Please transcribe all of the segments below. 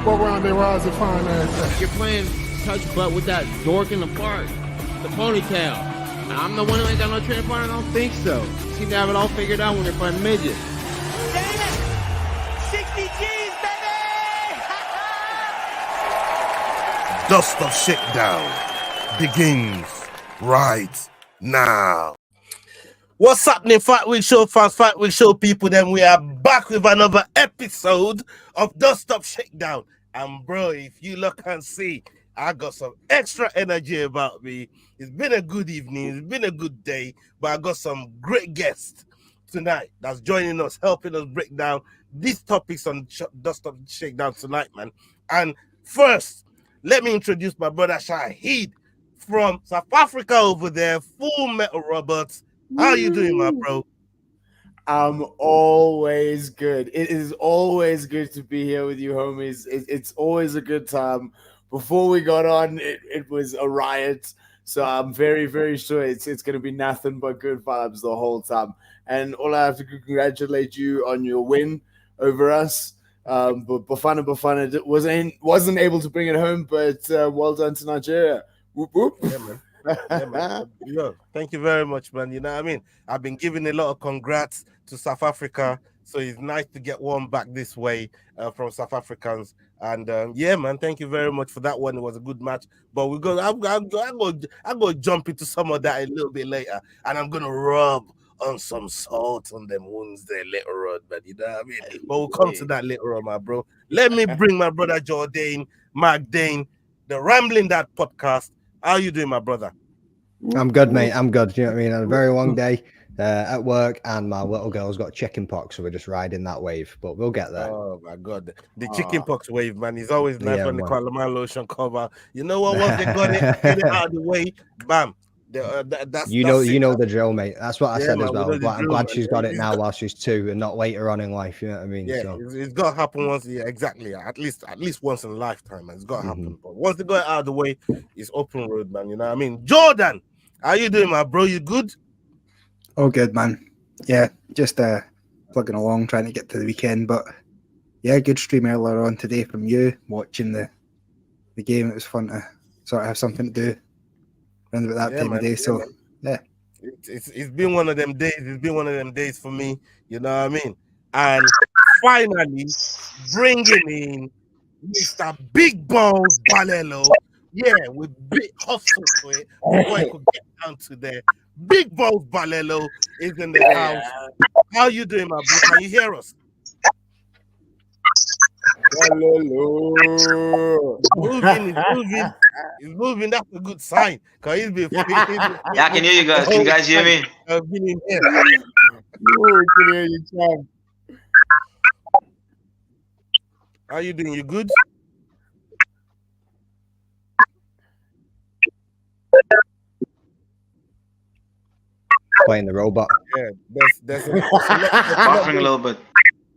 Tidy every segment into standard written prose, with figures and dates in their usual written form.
What round they rise and find ass? You're playing touch butt with that dork in the park, the ponytail. I'm the one who ain't got no training partner. I don't think so. Seem to have it all figured out when they're fighting midgets. Damn it! 60 G's, baby! Dust of Shakedown begins right now. What's happening, Fight Week Show fans, Fight Week Show people? Then we are back with another episode of Dust of Shakedown. And bro, if you look and see, I got some extra energy about me. It's been a good evening, it's been a good day, but I got some great guests tonight that's joining us, helping us break down these topics on Dust of Shakedown tonight, man. And first, let me introduce my brother Shahid from South Africa over there, Full Metal Roberts. How you doing, my bro? I'm always good. It is always good to be here with you, homies. It's always a good time. Before we got on, it was a riot. So I'm very, very sure it's going to be nothing but good vibes the whole time. And all I have to congratulate you on your win over us. But Bafana wasn't able to bring it home, but well done to Nigeria. Whoop, whoop. Yeah, man. Yeah, man. Yo, thank you very much, man. You know what I mean? I've been giving a lot of congrats to South Africa, so it's nice to get one back this way from South Africans. And yeah, man, thank you very much for that one. It was a good match. But I'm gonna jump into some of that a little bit later, and I'm gonna rub on some salt on them wounds there later on, man. You know what I mean? But we'll come to that later on, my bro. Let me bring my brother Jordan, Mark Dane, the Rambling Dad podcast. How you doing, my brother? I'm good, mate. I'm good. You know what I mean? A very long day at work, and my little girl's got chicken pox, so we're just riding that wave. But we'll get there. Oh my God, the chicken pox wave, man. It's always nice when they call the man lotion cover. You know what? Once they got it, get it out of the way, bam. That's you know the drill, mate. That's what I said man, as well. I'm glad she's got it now while she's 2 and not later on in life. You know what I mean? Yeah, so. it's got to happen once. Yeah, exactly. At least once in a lifetime, man. It's got to happen. But once they got it out of the way, it's open road, man. You know what I mean? Jordan, how you doing, my bro? You good? Oh, good, man. Yeah, just plugging along, trying to get to the weekend. But yeah, good stream earlier on today from you, watching the game. It was fun to sort of have something to do around about that time of day. So yeah, it's been one of them days. It's been one of them days for me. You know what I mean? And finally, bringing in Mr. Big Balls Balelo. Yeah, with big hustle to it before I could get down to there. Big Balls Balelo is in the house. How you doing, my bro? Can you hear us? He's moving. That's a good sign. Cause he's been. Yeah, I can hear you guys. Can you guys hear me? I've been in here. Can hear you, Tom. How you doing? You good? Playing the robot. Yeah, that's Buffering a little bit.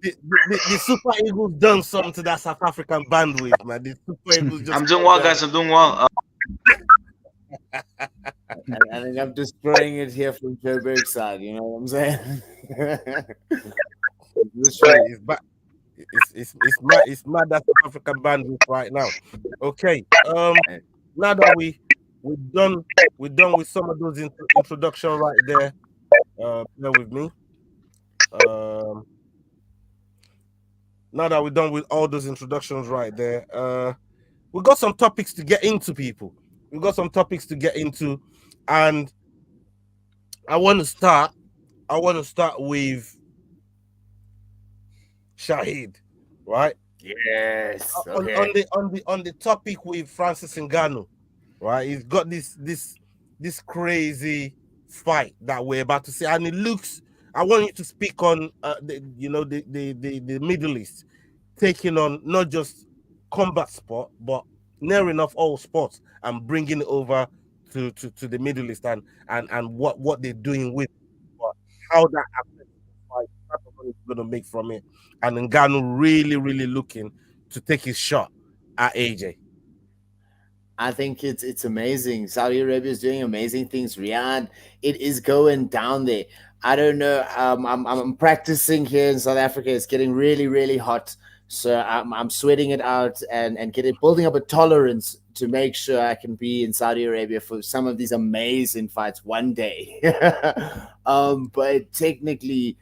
The Super Eagles done something to that South African bandwidth, man. The Super Eagles just I'm doing well, guys. I'm doing well. I think I'm destroying it here from Joburg side. You know what I'm saying? It's mad that South African bandwidth right now. Okay. Now that we're done with some of those introduction right there. Bear with me. Now that we're done with all those introductions right there, we got some topics to get into, people. We got some topics to get into, and I want to start with Shahid, right? Yes. Okay. On the topic with Francis Ngannou, right? He's got this crazy fight that we're about to see, and it looks. I want you to speak on the Middle East taking on not just combat sport, but near enough all sports and bringing it over to the Middle East and what they're doing with it, how that affects the fight, what it's going to make from it, and Ngannou really looking to take his shot at AJ. I think it's amazing. Saudi Arabia is doing amazing things. Riyadh, it is going down there. I don't know. I'm practicing here in South Africa. It's getting really hot. So I'm sweating it out and building up a tolerance to make sure I can be in Saudi Arabia for some of these amazing fights one day. But technically,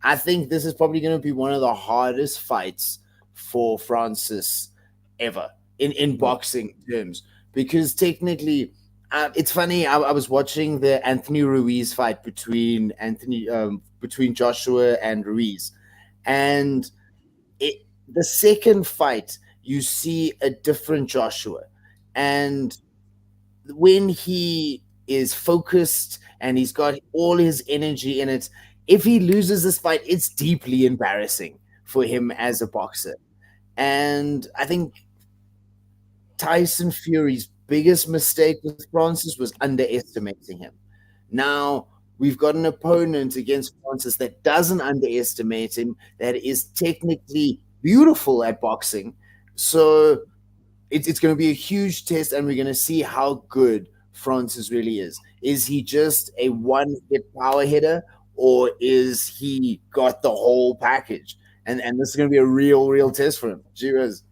I think this is probably going to be one of the hardest fights for Francis ever in boxing terms, because technically, it's funny. I was watching the Anthony Ruiz fight between Joshua and Ruiz, and the second fight you see a different Joshua, and when he is focused and he's got all his energy in it, if he loses this fight, it's deeply embarrassing for him as a boxer. And I think Tyson Fury's biggest mistake with Francis was underestimating him. Now we've got an opponent against Francis that doesn't underestimate him, that is technically beautiful at boxing. So it's going to be a huge test, and we're going to see how good Francis really is. Is he just a one-hit power hitter, or is he got the whole package? And this is going to be a real test for him. Cheers.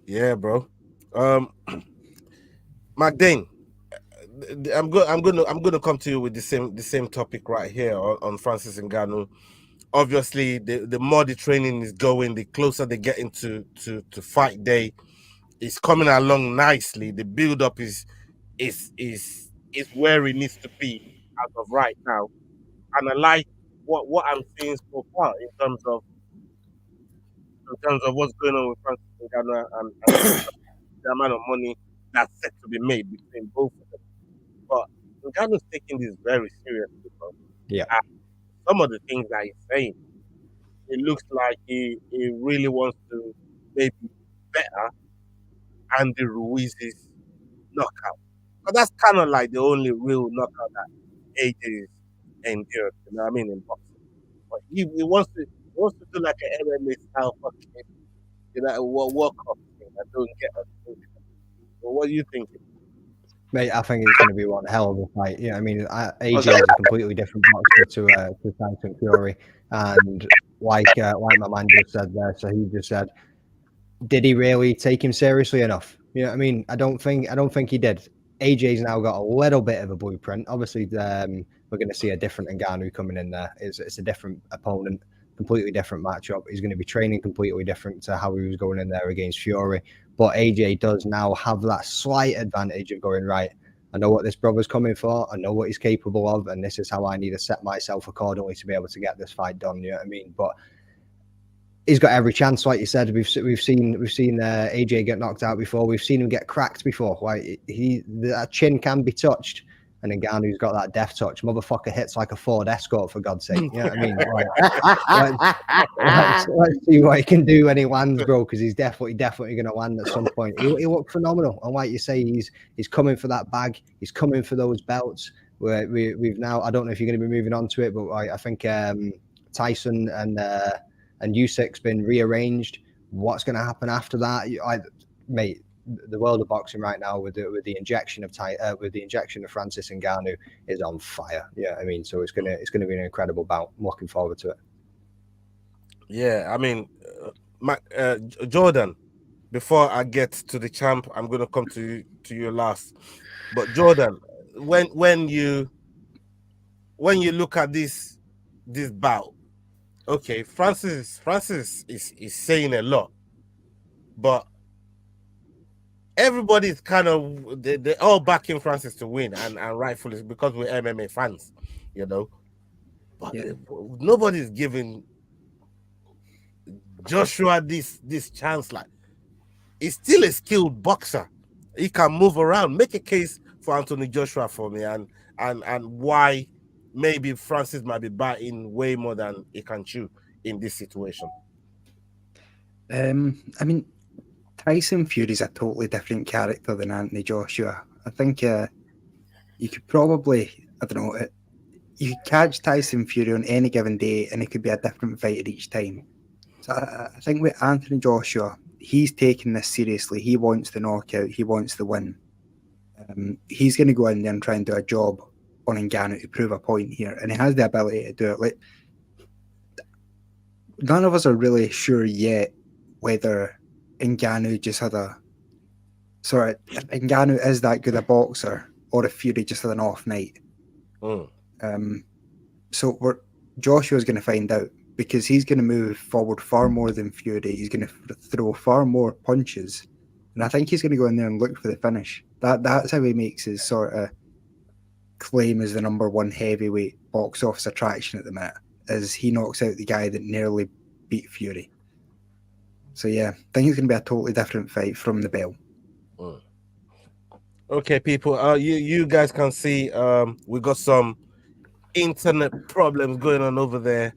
Yeah, bro. McDane, I'm gonna come to you with the same topic right here on Francis Ngannou. Obviously, the more the training is going, the closer they get into to fight day. It's coming along nicely. The build up is where it needs to be as of right now. And I like what I'm seeing so far in terms of what's going on with Francis Ngannou and the amount of money that's set to be made between both of them. But Ngannou's taking this very seriously, bro. Yeah. And some of the things that he's saying, it looks like he really wants to maybe better Andy Ruiz's knockout. But that's kind of like the only real knockout that AJ endured, you know what I mean, in boxing. But he wants to do like an MMA style fucking, you know, World Cup thing. I don't get it. But what do you think? Mate, I think it's going to be one hell of a fight. Yeah, I mean, AJ is a completely different boxer to Tyson Fury, and like my man just said there, so he just said, did he really take him seriously enough? You know what I mean? I don't think he did. AJ's now got a little bit of a blueprint. Obviously, we're going to see a different Ngannou coming in there. It's a different opponent, completely different matchup. He's going to be training completely different to how he was going in there against Fury. But AJ does now have that slight advantage of going, right, I know what this brother's coming for. I know what he's capable of. And this is how I need to set myself accordingly to be able to get this fight done. You know what I mean? But he's got every chance, like you said. We've seen AJ get knocked out before. We've seen him get cracked before. Like that chin can be touched, and Ngannou's got that death touch. Motherfucker hits like a Ford Escort, for God's sake. You know what I mean? Like, let's see what he can do when he lands, bro. Because he's definitely going to land at some point. He looked phenomenal, and like you say, he's coming for that bag. He's coming for those belts. We've now. I don't know if you're going to be moving on to it, but I think Tyson and Usyk's been rearranged. What's going to happen after that? Mate, the world of boxing right now with the injection of Francis Ngannou is on fire. Yeah, I mean, so it's gonna be an incredible bout. I'm looking forward to it. Yeah, I mean, Jordan. Before I get to the champ, I'm gonna come to you last. But Jordan, when you look at this bout. Okay, Francis is saying a lot, but everybody's kind of they're all backing Francis to win, and rightfully because we're MMA fans, you know. But nobody's giving Joshua this chance. Like, he's still a skilled boxer. He can move around. Make a case for Anthony Joshua for me, and why maybe Francis might be biting way more than he can chew in this situation. I mean, Tyson Fury's a totally different character than Anthony Joshua. I think you could probably, I don't know, you could catch Tyson Fury on any given day and it could be a different fighter each time. So I think with Anthony Joshua, he's taking this seriously. He wants the knockout. He wants the win. He's going to go in there and try and do a job on Ngannou to prove a point here, and he has the ability to do it. Like, none of us are really sure yet whether Ngannou just had a sort of if Ngannou is that good a boxer or if Fury just had an off night. So Joshua's going to find out because he's going to move forward far more than Fury. He's going to throw far more punches, and I think he's going to go in there and look for the finish. That's how he makes his sort of claim as the number one heavyweight box office attraction at the minute, as he knocks out the guy that nearly beat Fury. So yeah, I think it's going to be a totally different fight from the bell. Okay, people, you guys can see we got some internet problems going on over there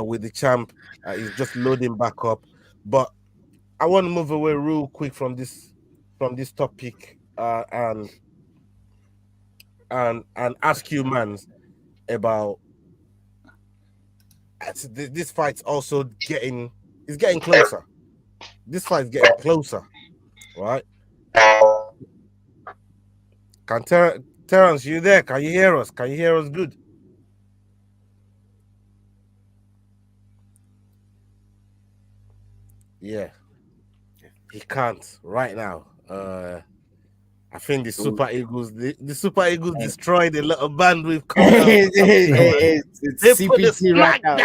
with the champ. He's just loading back up, but I want to move away real quick from this topic and ask you, man, about this fight's also getting closer. This fight's getting closer, right? Can Terance, you there? Can you hear us? Can you hear us good? Yeah, he can't right now. I think the Super Eagles, the Super Eagles destroyed a lot of bandwidth. It's They put the CPT right now.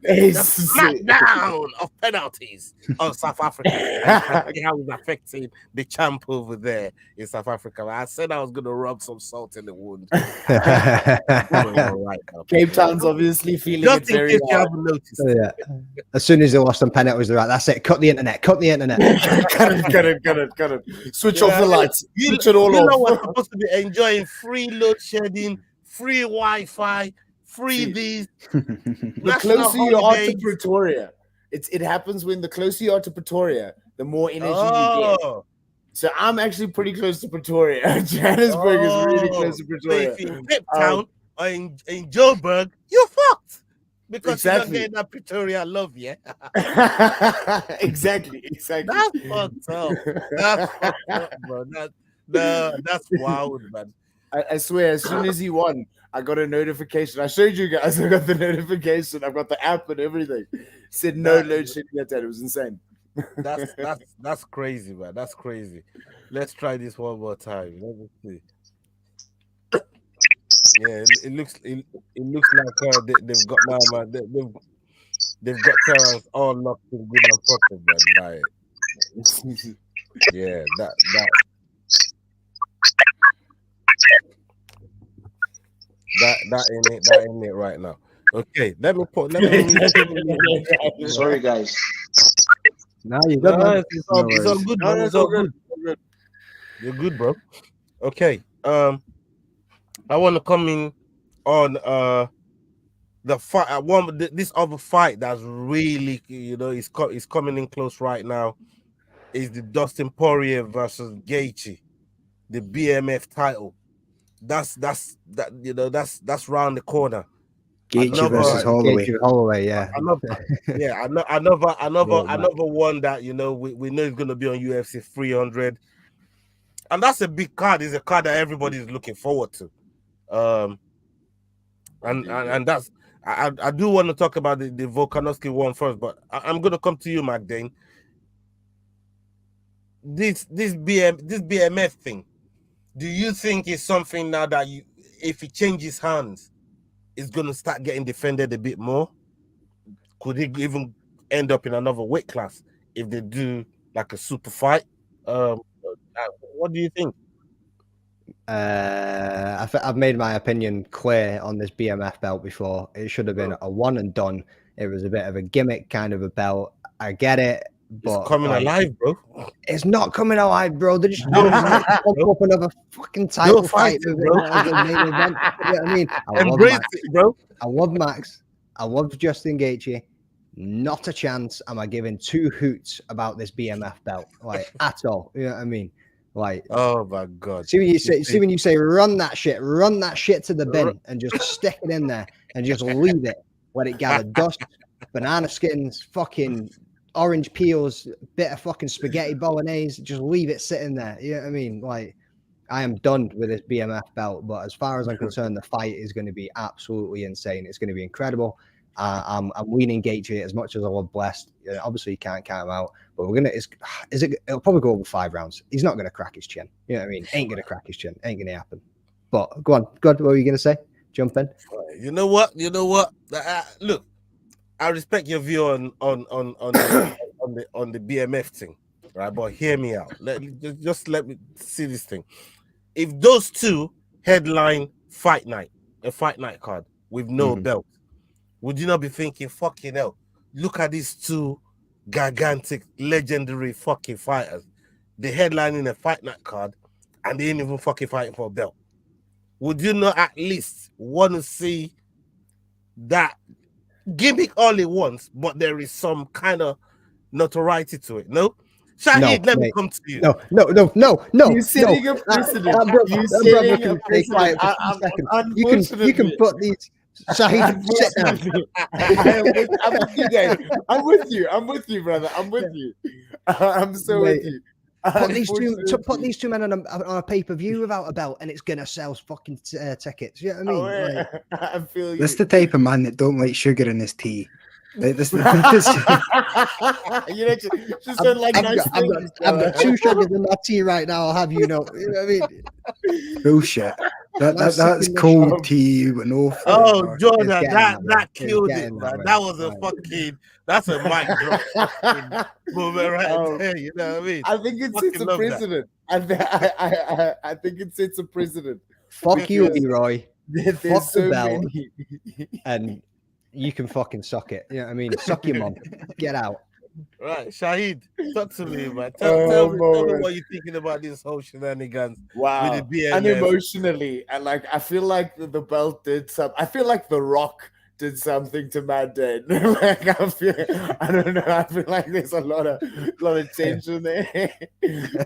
smackdown, the smackdown of penalties on South Africa. How it's affecting the champ over there in South Africa. I said I was going to rub some salt in the wound. Right now. Cape Town's obviously feeling Just it in very case you hard. haven't noticed. Yeah. As soon as they lost some penalties, they're like, that's it. Cut the internet. Cut the internet. Cut it. Switch off the lights. You Switch it all know off. we're supposed to be enjoying free load shedding, free Wi-Fi, free these. The closer you are to Pretoria, it happens when the closer you are to Pretoria, the more energy you get. So I'm actually pretty close to Pretoria. Johannesburg is really close to So Pretoria. if you're in Cape Town or in Joburg, you're fucked. Because Exactly. you're not getting that Pretoria love, yeah? Exactly. That's fucked up. That's fucked up, bro. That's wild, man. I swear, as soon as he won, I got a notification. I showed you guys. I got the notification. I've got the app and everything. Said no load shedding at that. It was insane. That's crazy, man. That's crazy. Let's try this one more time. Let me see. Yeah, it looks like they've got now, man. They've got Terance all locked in good and proper, man. Like, yeah, that ain't it right now. Okay, let me. Sorry, guys. No, you're good, man. It's all good, man. It's all good. You're good, bro. Okay. I want to come in on the fight. This other fight that's really, is coming in close right now. Is the Dustin Poirier versus Gaethje, the BMF title. That's round the corner. Gaethje versus Holloway. Gaethje Holloway, yeah. Another one that we know is going to be on UFC 300, and that's a big card. It's a card that everybody's looking forward to. And that's I do want to talk about the Volkanovski one first, but I'm going to come to you, Magdane. This BMF thing, do you think is something now that if it changes hands, it's going to start getting defended a bit more? Could it even end up in another weight class if they do like a super fight? What do you think? I've made my opinion clear on this BMF belt before. It should have been a one and done. It was a bit of a gimmick kind of a belt. I get it. But it's coming alive, bro. It's not coming alive, bro. They're just up another fucking title fight, bro. You know what I mean? Embrace it, bro. I love Max. I love Justin Gaethje. Not a chance am I giving two hoots about this BMF belt, like at all. You know what I mean? Like, oh my god. See when you say run that shit to the bin and just stick it in there and just leave it. Let it gather dust, banana skins, fucking orange peels, bit of fucking spaghetti bolognese, just leave it sitting there. You know what I mean? Like, I am done with this BMF belt, but as far as I'm concerned, the fight is going to be absolutely insane. It's going to be incredible. I'm leaning Gaethje as much as I love Blessed. Obviously, you can't count him out, but it'll probably go over 5 rounds. He's not going to crack his chin. You know what I mean? Ain't going to crack his chin. Ain't going to happen. But go on. What were you going to say? Jump in. You know what? Look, I respect your view on the BMF thing, right? But hear me out. Just let me see this thing. If those two headline a fight night card with no belt, would you not be thinking, fucking hell, look at these two gigantic, legendary fucking fighters. They headlining a fight night card and they ain't even fucking fighting for a belt. Would you not at least want to see that gimmick all at once, but there is some kind of notoriety to it? No? Shahid, let me come to you. No. You're setting a precedent. You're setting a precedent. You can put these. Shahid, sit down. I'm with you, guys. I'm with you, brother. I'm with you. I'm so with you. Put these two men on a pay-per-view without a belt, and it's gonna sell fucking tickets. You know what I mean? I feel you. This is the type of man that don't like sugar in his tea. Like, this, you know, just don't like nice things. I've got 2 sugars in my tea right now. I'll have you know. You know what I mean? Bullshit. That's cold tea with no flavor. Oh, Jordan, that killed it, man. That was that's a mic drop moment right there. You know what I mean? I think it sets a precedent. I think it sets a precedent. Fuck you, Leroy. There's so belt, many. and you can fucking suck it. You know what I mean? Suck your mum. Get out. Right, Shahid, talk to me, man. Tell me what you're thinking about this whole shenanigans. Wow. With the BMF. And emotionally, and like, I feel like the belt did something. I feel like The Rock did something to Matt Dane. Like, I don't know. I feel like there's a lot of tension there.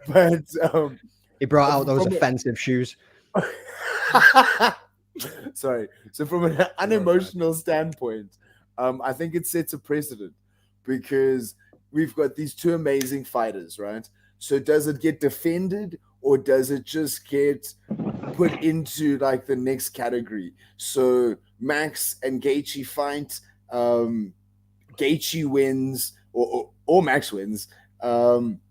But he brought out those offensive shoes. Sorry. So from an unemotional standpoint, I think it sets a precedent because we've got these 2 amazing fighters, right? So does it get defended or does it just get put into like the next category? So Max and Gaethje fight, Gaethje wins or Max wins, and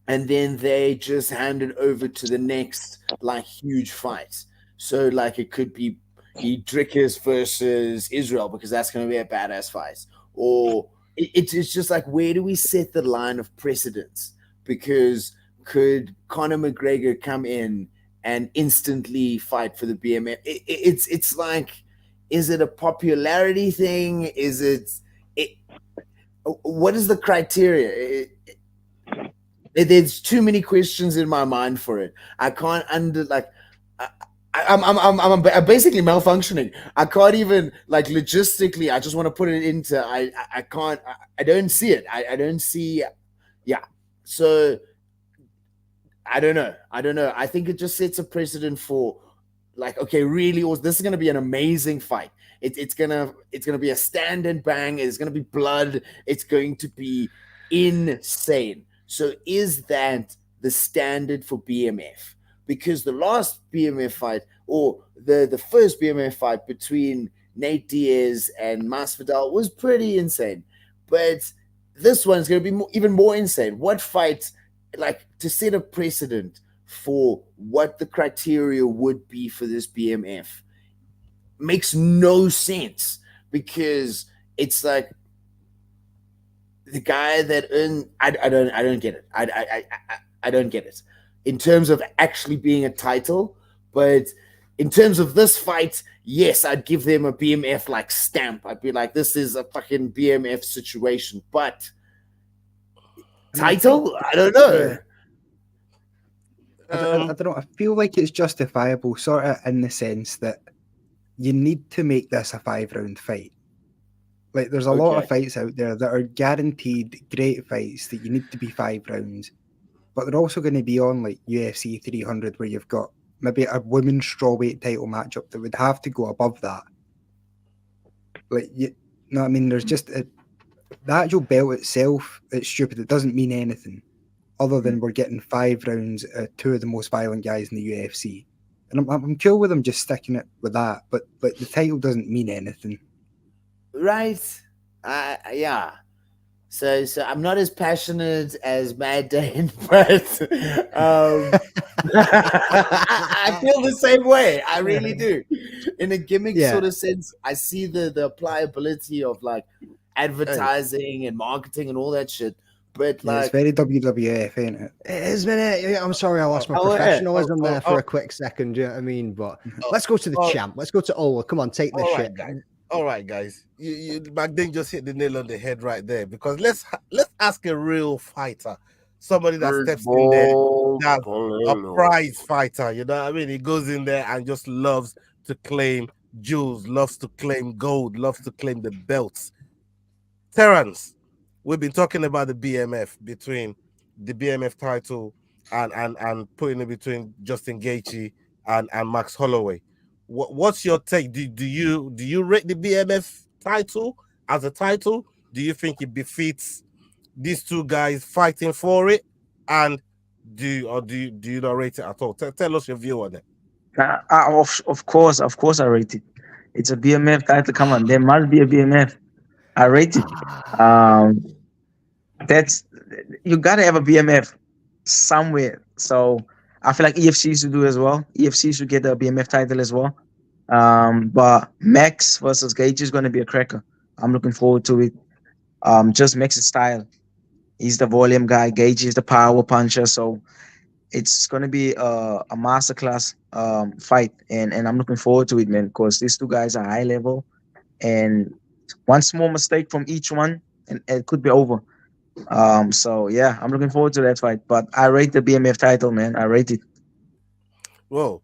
then they just hand it over to the next like huge fight. So like it could be Dricus versus Israel because that's going to be a badass fight. Or it's just like, where do we set the line of precedence? Because could Conor McGregor come in and instantly fight for the BMF? It's like, is it a popularity thing? Is it what is the criteria? There's too many questions in my mind for it. I can't I'm basically malfunctioning. I can't even like logistically. I just want to put it into. I can't. I don't see it. I don't see. Yeah. So I don't know. I think it just sets a precedent for like, okay, really, this is gonna be an amazing fight. It's gonna be a stand and bang. It's gonna be blood. It's going to be insane. So is that the standard for BMF? Because the last BMF fight, or the first BMF fight between Nate Diaz and Masvidal was pretty insane. But this one's going to be even more insane. What fight, like, to set a precedent for what the criteria would be for this BMF makes no sense, because it's like the guy that earned, I don't get it. I don't get it in terms of actually being a title, but in terms of this fight, yes, I'd give them a BMF like stamp. I'd be like, this is a fucking BMF situation, but title, I don't know. I don't know. I feel like it's justifiable, sort of, in the sense that you need to make this a 5-round fight. Like, there's a lot of fights out there that are guaranteed great fights that you need to be 5 rounds, but they're also going to be on like UFC 300, where you've got maybe a women's strawweight title matchup that would have to go above that. Like, you know what I mean? There's just the actual belt itself, it's stupid. It doesn't mean anything other than we're getting 5 rounds, 2 of the most violent guys in the UFC. And I'm cool with them just sticking it with that, but like, the title doesn't mean anything. right? Yeah. So I'm not as passionate as Mad Dane, but I feel the same way. I really do. In a gimmick Yeah. sort of sense, I see the applicability of like advertising and marketing and all that shit. But Yeah, it's like, very WWF, ain't it? It is, minute. Yeah, I'm sorry, I lost my Oh, yeah. professionalism there for a quick second. You know what I mean? But let's go to the champ. Let's go to Ola. Come on, take this shit. All right, guys. You Magdane just hit the nail on the head right there, because let's ask a real fighter, somebody that steps in there, that's a prize fighter. You know what I mean? He goes in there and just loves to claim jewels, loves to claim gold, loves to claim the belts. Terance, we've been talking about the BMF, between the BMF title and putting it between Justin Gaethje and Max Holloway. What's your take? Do you rate the BMF title as a title? Do you think it befits these two guys fighting for it? And do you not rate it at all? Tell us your view on it. Of course, I rate it. It's a BMF title. Come on, there must be a BMF. I rate it. That's you gotta have a BMF somewhere. So I feel like EFC should do as well. EFC should get a BMF title as well. But Max versus Gage is gonna be a cracker. I'm looking forward to it. Just Max's style. He's the volume guy. Gage is the power puncher. So it's gonna be a masterclass fight, and I'm looking forward to it, man. Because these two guys are high level, and one small mistake from each one, and it could be over. So yeah, I'm looking forward to that fight. But I rate the BMF title, man. I rate it. Well,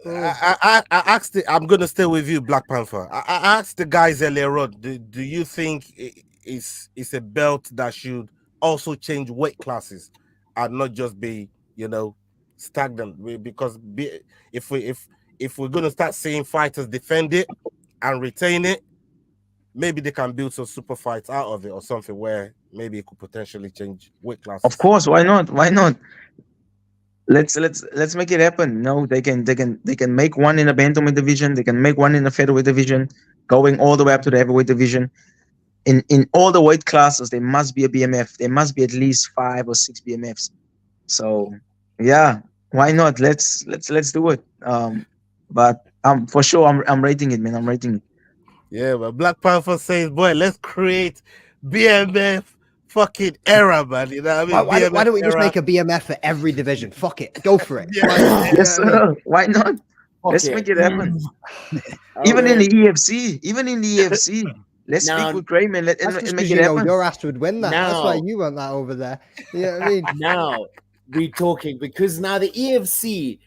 I asked. I'm gonna stay with you, Black Panther. I asked the guys earlier on. Do you think it's a belt that should also change weight classes and not just be, stagnant? Because if we're gonna start seeing fighters defend it and retain it, maybe they can build some super fights out of it, or something where maybe it could potentially change weight classes. Of course, why not? Why not? Let's make it happen. No, they can make one in the bantamweight division. They can make one in the featherweight division, going all the way up to the heavyweight division. In all the weight classes, there must be a BMF. There must be at least 5 or 6 BMFs. So yeah, why not? Let's do it. But for sure, I'm rating it, man. I'm rating it. Yeah, but Black Panther says, boy, let's create BMF fucking era, man. You know what I mean? Why don't we just make a BMF for every division? Fuck it. Go for it. Yes, sir. Why not? Let's make it happen. Even in the EFC. Let's speak with Grayman. Let's make it happen. Your ass would win that. That's why you want that over there. You know what I mean? Now we're talking, because now the EFC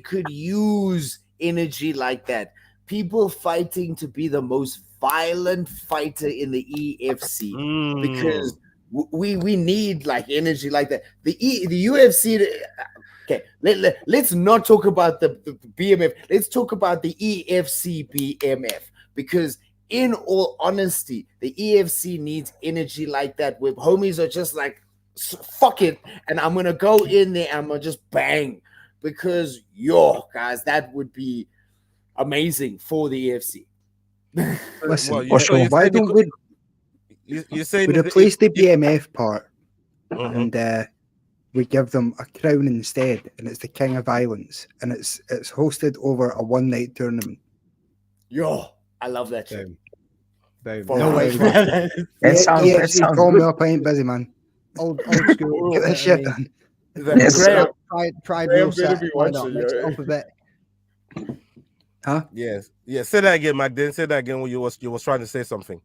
could use energy like that. People fighting to be the most violent fighter in the EFC, because we need like energy like that. The UFC. Okay, let's not talk about the BMF. Let's talk about the EFC BMF, because in all honesty, the EFC needs energy like that, where homies are just like, fuck it, and I'm gonna go in there and I'm gonna just bang, because guys, that would be amazing for the EFC. Listen, well, why don't we say we replace the BMF part and we give them a crown instead, and it's the King of Violence, and it's hosted over a one-night tournament. I love that shit. No way. That sounds Call me good. up, I ain't busy, man. Old school. Get that shit done. Yes, sir. Pride rule set. Why not? Mix it up a bit. Huh? Yes. Yeah. Say that again, Magdane. Say that again when you was trying to say something.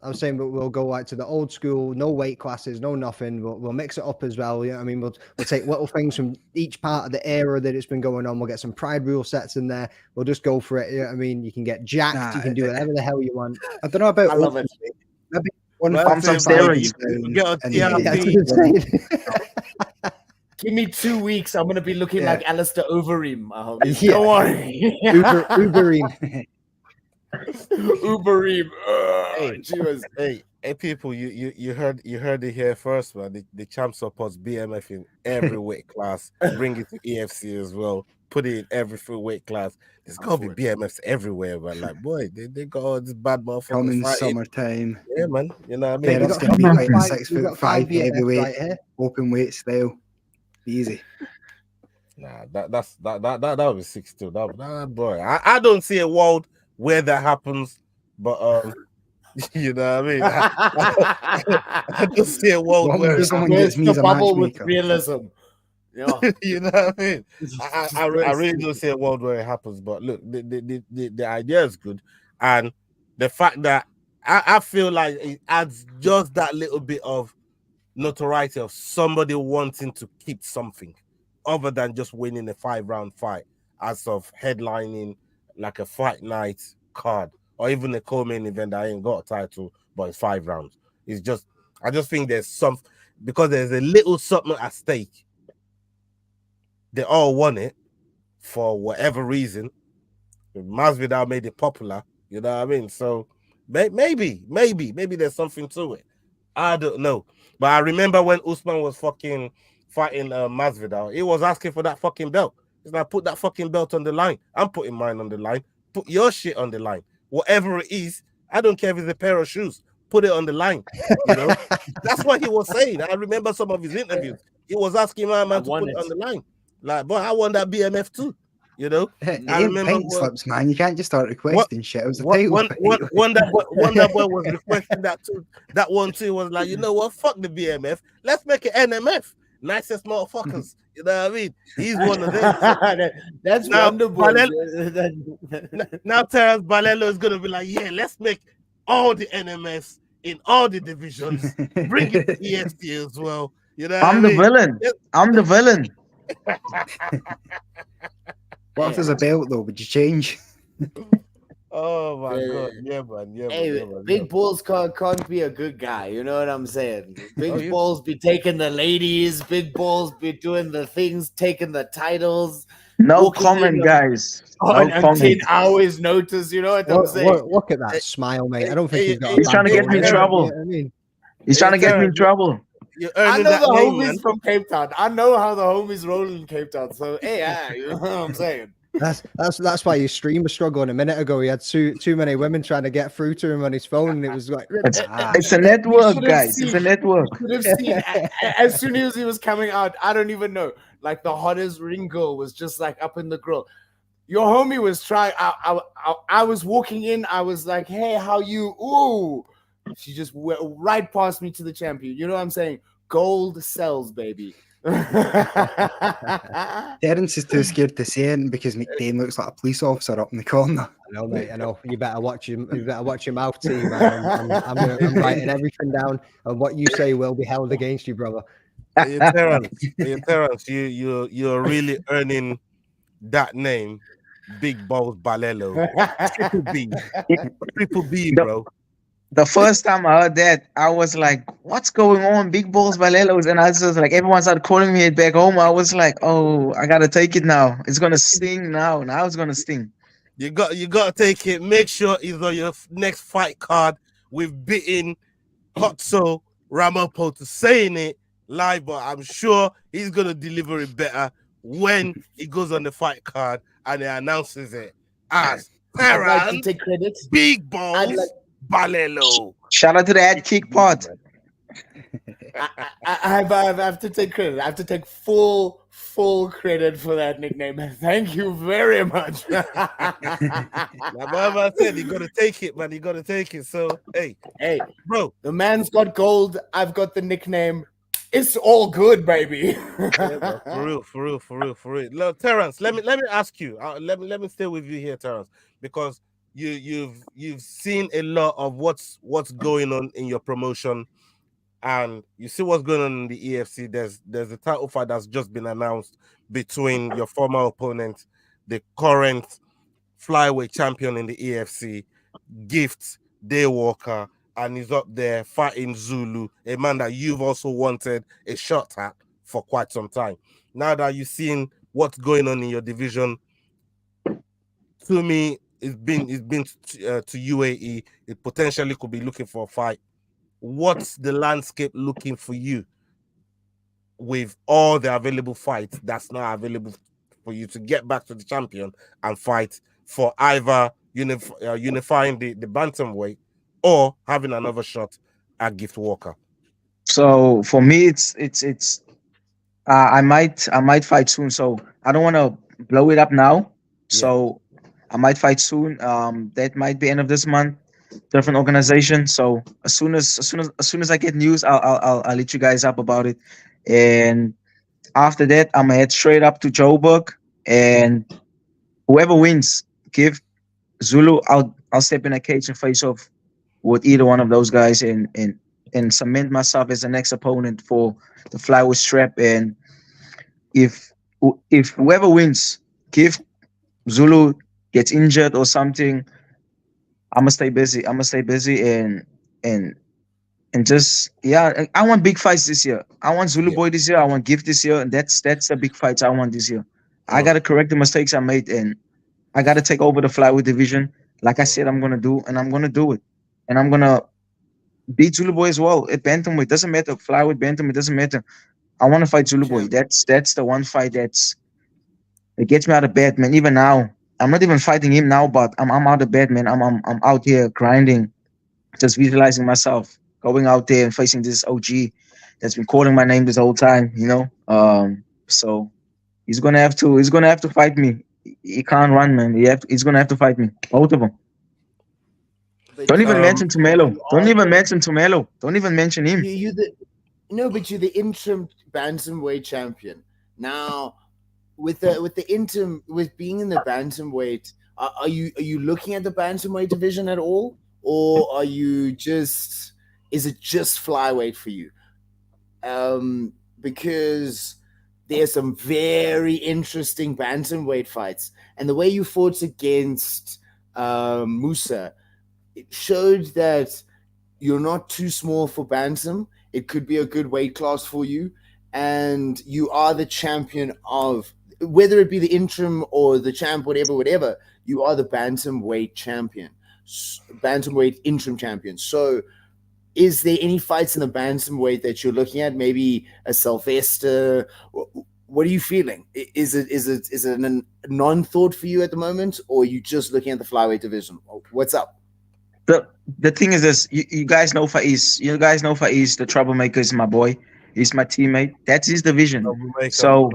I was saying, but we'll go like to the old school, no weight classes, no nothing. We'll mix it up as well. Yeah, I mean, we'll take little things from each part of the era that it's been going on. We'll get some pride rule sets in there. We'll just go for it. Yeah, I mean, you can get jacked. You can do whatever the hell you want. I don't know about. I love it. Maybe one Pump some steroids. Give me 2 weeks. I'm gonna be looking like Alistair Overeem. Yeah. Don't worry. Uberim. Uberim. Hey, people! You heard it here first, man. The champ supports BMF in every weight class. Bring it to EFC as well. put it in every free weight class. There's got to be BMFs everywhere, but like, boy, they got all this bad motherfuckers Coming fighting. summertime. Yeah, man. You know what I mean? Terence got can be like five- 6 we've foot got 5 5 BMFs heavyweight, right here. open weight style. Easy. Nah, that would be 6'2". Boy, I don't see a world where that happens, but you know what I mean? I don't see a world What where would it someone happens. gets me the as a bubble with matchmaker? realism. Yeah. You know what I mean? I really don't see a world where it happens. But look, the idea is good, and the fact that I feel like it adds just that little bit of notoriety of somebody wanting to keep something other than just winning a 5-round fight, as of headlining like a fight night card or even a co-main event that ain't got a title, but it's 5 rounds. It's just, I just think there's some, because there's a little something at stake. They all want it for whatever reason. Masvidal made it popular, you know what I mean? So maybe there's something to it. I don't know. But I remember when Usman was fucking fighting Masvidal, he was asking for that fucking belt. He's like, put that fucking belt on the line. I'm putting mine on the line. Put your shit on the line. Whatever it is, I don't care if it's a pair of shoes. Put it on the line. You know, that's what he was saying. I remember some of his interviews. He was asking my man to put it on the line. Like, boy, I want that BMF too. You know, I remember pint slips, man. You can't just start requesting shit. It was a title fight. Wonder Boy was requesting that too. That one too was like, you know what? Fuck the BMF. Let's make it NMF. Nicest motherfuckers. You know what I mean? He's one of them. That's now, wonderful. Now Terance Balelo is gonna be like, yeah, let's make all the NMFs in all the divisions. Bring it to EST as well. You know, I'm the villain. I'm the villain. What if there's a belt though? Would you change? Oh my god, yeah, man, yeah, Hey, man, yeah, man, Big Bulls can't be a good guy. You know what I'm saying? Big you- Bulls be taking the ladies. Big Bulls be doing the things, taking the titles. No walking comment, in guys. on No 10 comment. hours notice. You know what I'm saying? Look at that smile, mate. I don't think he's got. He's trying to get me in trouble. You know what I mean? He's trying to get me in trouble. You're I earning know that the name, homies man. from Cape Town. I know how the homies roll in Cape Town. So hey, you know what I'm saying? That's why his stream was struggling a minute ago. He had too many women trying to get through to him on his phone, and it was like It's a network, guys. It's a network. You should have seen as soon as he was coming out. I don't even know. Like the hottest ring girl was just like up in the grill. Your homie was trying. I was walking in. I was like, "Hey, how you?" Ooh, she just went right past me to the champion. You know what I'm saying? Gold sells, baby. Terence is too scared to say it because McDane looks like a police officer up in the corner. I know, mate. I know. You better watch him. You better watch your mouth, T, man. I'm writing everything down, and what you say will be held against you, brother. Hey, Terance, you're really earning that name, Big Balls Balelo. Triple B, bro. The first time I heard that, I was like, what's going on? Big Balls Balelos. And I was just like, everyone started calling me it back home. I was like, oh, I gotta take it now. It's gonna sting now. Now it's gonna sting. You got to take it. Make sure it's on your next fight card. We've beaten Hotso Ramapo to saying it live, but I'm sure he's gonna deliver it better when he goes on the fight card and he announces it as I'd like to Terance take credit. Big Balls Balelo. Shout out to the head kick part. I have to take credit. I have to take full credit for that nickname. Thank you very much. Like I said, you gotta take it, man. You gotta take it. So hey, bro, the man's got gold. I've got the nickname. It's all good, baby. Yeah, bro, for real. Look, Terance, let me ask you. Let me stay with you here, Terance, because you've seen a lot of what's going on in your promotion, and you see what's going on in the EFC. There's a title fight that's just been announced between your former opponent, the current flyweight champion in the EFC, Gift Daywalker, and he's up there fighting Zulu, a man that you've also wanted a shot at for quite some time. Now that you've seen what's going on in your division, to me, it's been to UAE. It potentially could be looking for a fight. What's the landscape looking for you with all the available fights that's not available for you to get back to the champion and fight for either unifying the bantamweight or having another shot at Gift Walker? So for me, it's I might fight soon. So I don't want to blow it up now. So I might fight soon. That might be end of this month. Different organization. So as soon as I get news, I'll let you guys up about it. And after that, I'm gonna head straight up to Joburg, and whoever wins, give Zulu. I'll step in a cage and face off with either one of those guys, and cement myself as the next opponent for the flyweight strap. And if if whoever wins, give Zulu gets injured or something, I'm gonna stay busy. I'm gonna stay busy and and just yeah. I want big fights this year. I want Zulu Boy this year. I want Gift this year, and that's the big fights I want this year. I gotta correct the mistakes I made, and I gotta take over the flyweight division, like I said I'm gonna do, and I'm gonna do it, and I'm gonna beat Zulu Boy as well at bantamweight. Doesn't matter flyweight, bantamweight, doesn't matter. I want to fight Zulu Boy. That's the one fight it gets me out of bed, man. Even now, I'm not even fighting him now, but I'm out of bed, man. I'm out here grinding, just visualizing myself going out there and facing this OG that's been calling my name this whole time, you know. So he's gonna have to fight me. He can't run, man. He's gonna have to fight me, both of them. Don't even mention Tumelo. Don't even mention Tumelo. Don't even mention him. But you're the interim bantamweight champion now. With being in the bantamweight, are you looking at the bantamweight division at all, or are you is it just flyweight for you? Because there's some very interesting bantamweight fights, and the way you fought against Musa, it showed that you're not too small for bantam. It could be a good weight class for you, and you are the champion of, whether it be the interim or the champ, whatever, you are the bantamweight champion, bantamweight interim champion. So is there any fights in the bantamweight that you're looking at? Maybe a Sylvester? What are you feeling? Is it a non-thought for you at the moment, or are you just looking at the flyweight division? What's up? The thing is this, you guys know Faiz. You guys know Faiz, the troublemaker is my boy. He's my teammate. That's his division. So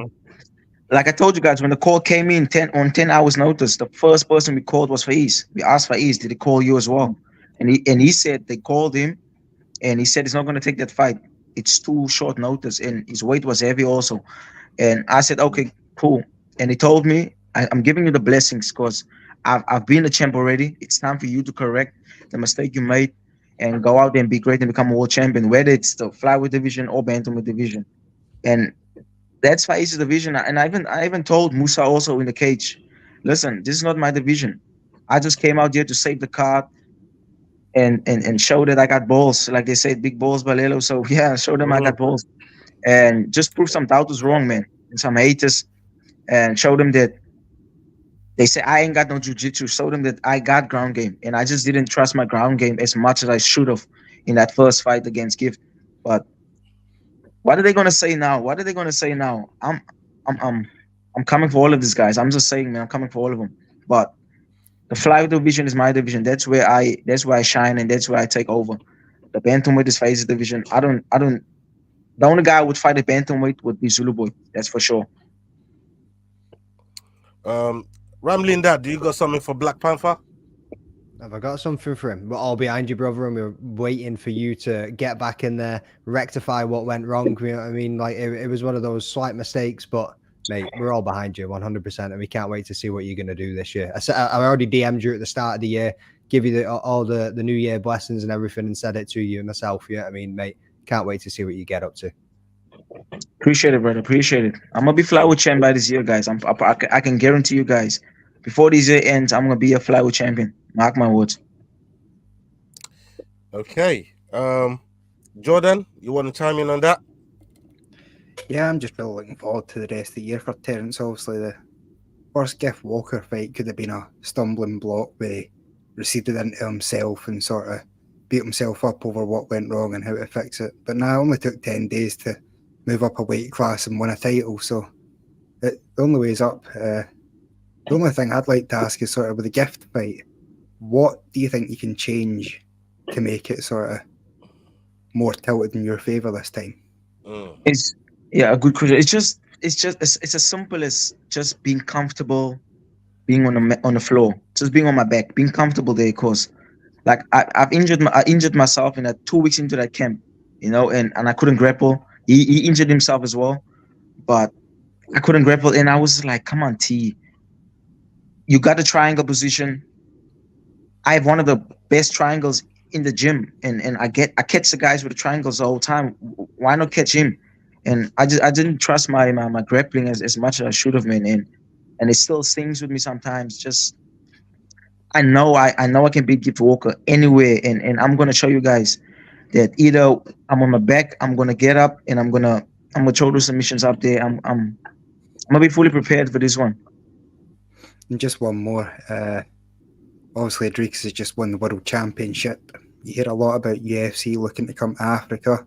like I told you guys, when the call came in 10 hours notice, the first person we called was Faiz. We asked Faiz, did he call you as well? And he said they called him, and he said he's not going to take that fight. It's too short notice, and his weight was heavy also. And I said, okay, cool. And he told me, I'm giving you the blessings because I've been a champ already. It's time for you to correct the mistake you made and go out there and be great and become a world champion, whether it's the flyweight division or bantamweight division. And that's Faiz's division. And I even told Musa also in the cage, listen, this is not my division. I just came out here to save the card and show that I got balls. Like they say, big balls, Balelo. So yeah, show them I got balls. And just prove some doubters wrong, man. And some haters. And show them that they say I ain't got no jiu-jitsu. Show them that I got ground game. And I just didn't trust my ground game as much as I should have in that first fight against Gift. But what are they gonna say now? What are they gonna say now? I'm coming for all of these guys. I'm just saying, man, I'm coming for all of them. But the flyweight division is my division. That's where I shine, and that's where I take over. The bantamweight is Faiz's division. I don't. The only guy I would fight at bantamweight would be Zulu Boy. That's for sure. Rambling that, do you got something for Black Panther? Have I got something for him? We're all behind you, brother, and we're waiting for you to get back in there, rectify what went wrong. You know what I mean? Like it was one of those slight mistakes, but mate, we're all behind you 100%, and we can't wait to see what you're going to do this year. I already DM'd you at the start of the year, give you all the New Year blessings and everything, and said it to you myself. Yeah, I mean, mate, can't wait to see what you get up to. Appreciate it, brother. Appreciate it. I'm gonna be flyweight champion by this year, guys. I can guarantee you guys, before this year ends, I'm gonna be a flyweight champion. Mark my words. Okay. Jordan, you want to chime in on that? Yeah, I'm just really looking forward to the rest of the year for Terance. Obviously, the first Gift Walker fight could have been a stumbling block where he receded into himself and sort of beat himself up over what went wrong and how to fix it. But now it only took 10 days to move up a weight class and win a title. So The only way is up. The only thing I'd like to ask is sort of with the gift fight, what do you think you can change to make it sort of more tilted in your favour this time? It's a good question. It's as simple as just being comfortable, being on the floor, just being on my back, being comfortable there. Cause like I injured myself in that 2 weeks into that camp, and I couldn't grapple. He injured himself as well, but I couldn't grapple, and I was like, come on, T, you got the triangle position. I have one of the best triangles in the gym, and I catch the guys with the triangles all the time. Why not catch him? And I didn't trust my grappling as much as I should have been, and it still stings with me sometimes. Just I know I can beat Gift Walker anywhere, and I'm gonna show you guys that either I'm on my back, I'm gonna get up, and I'm gonna throw those submissions up there. I'm gonna be fully prepared for this one. And just one more. Obviously, Adrix has just won the World Championship. You hear a lot about UFC looking to come to Africa.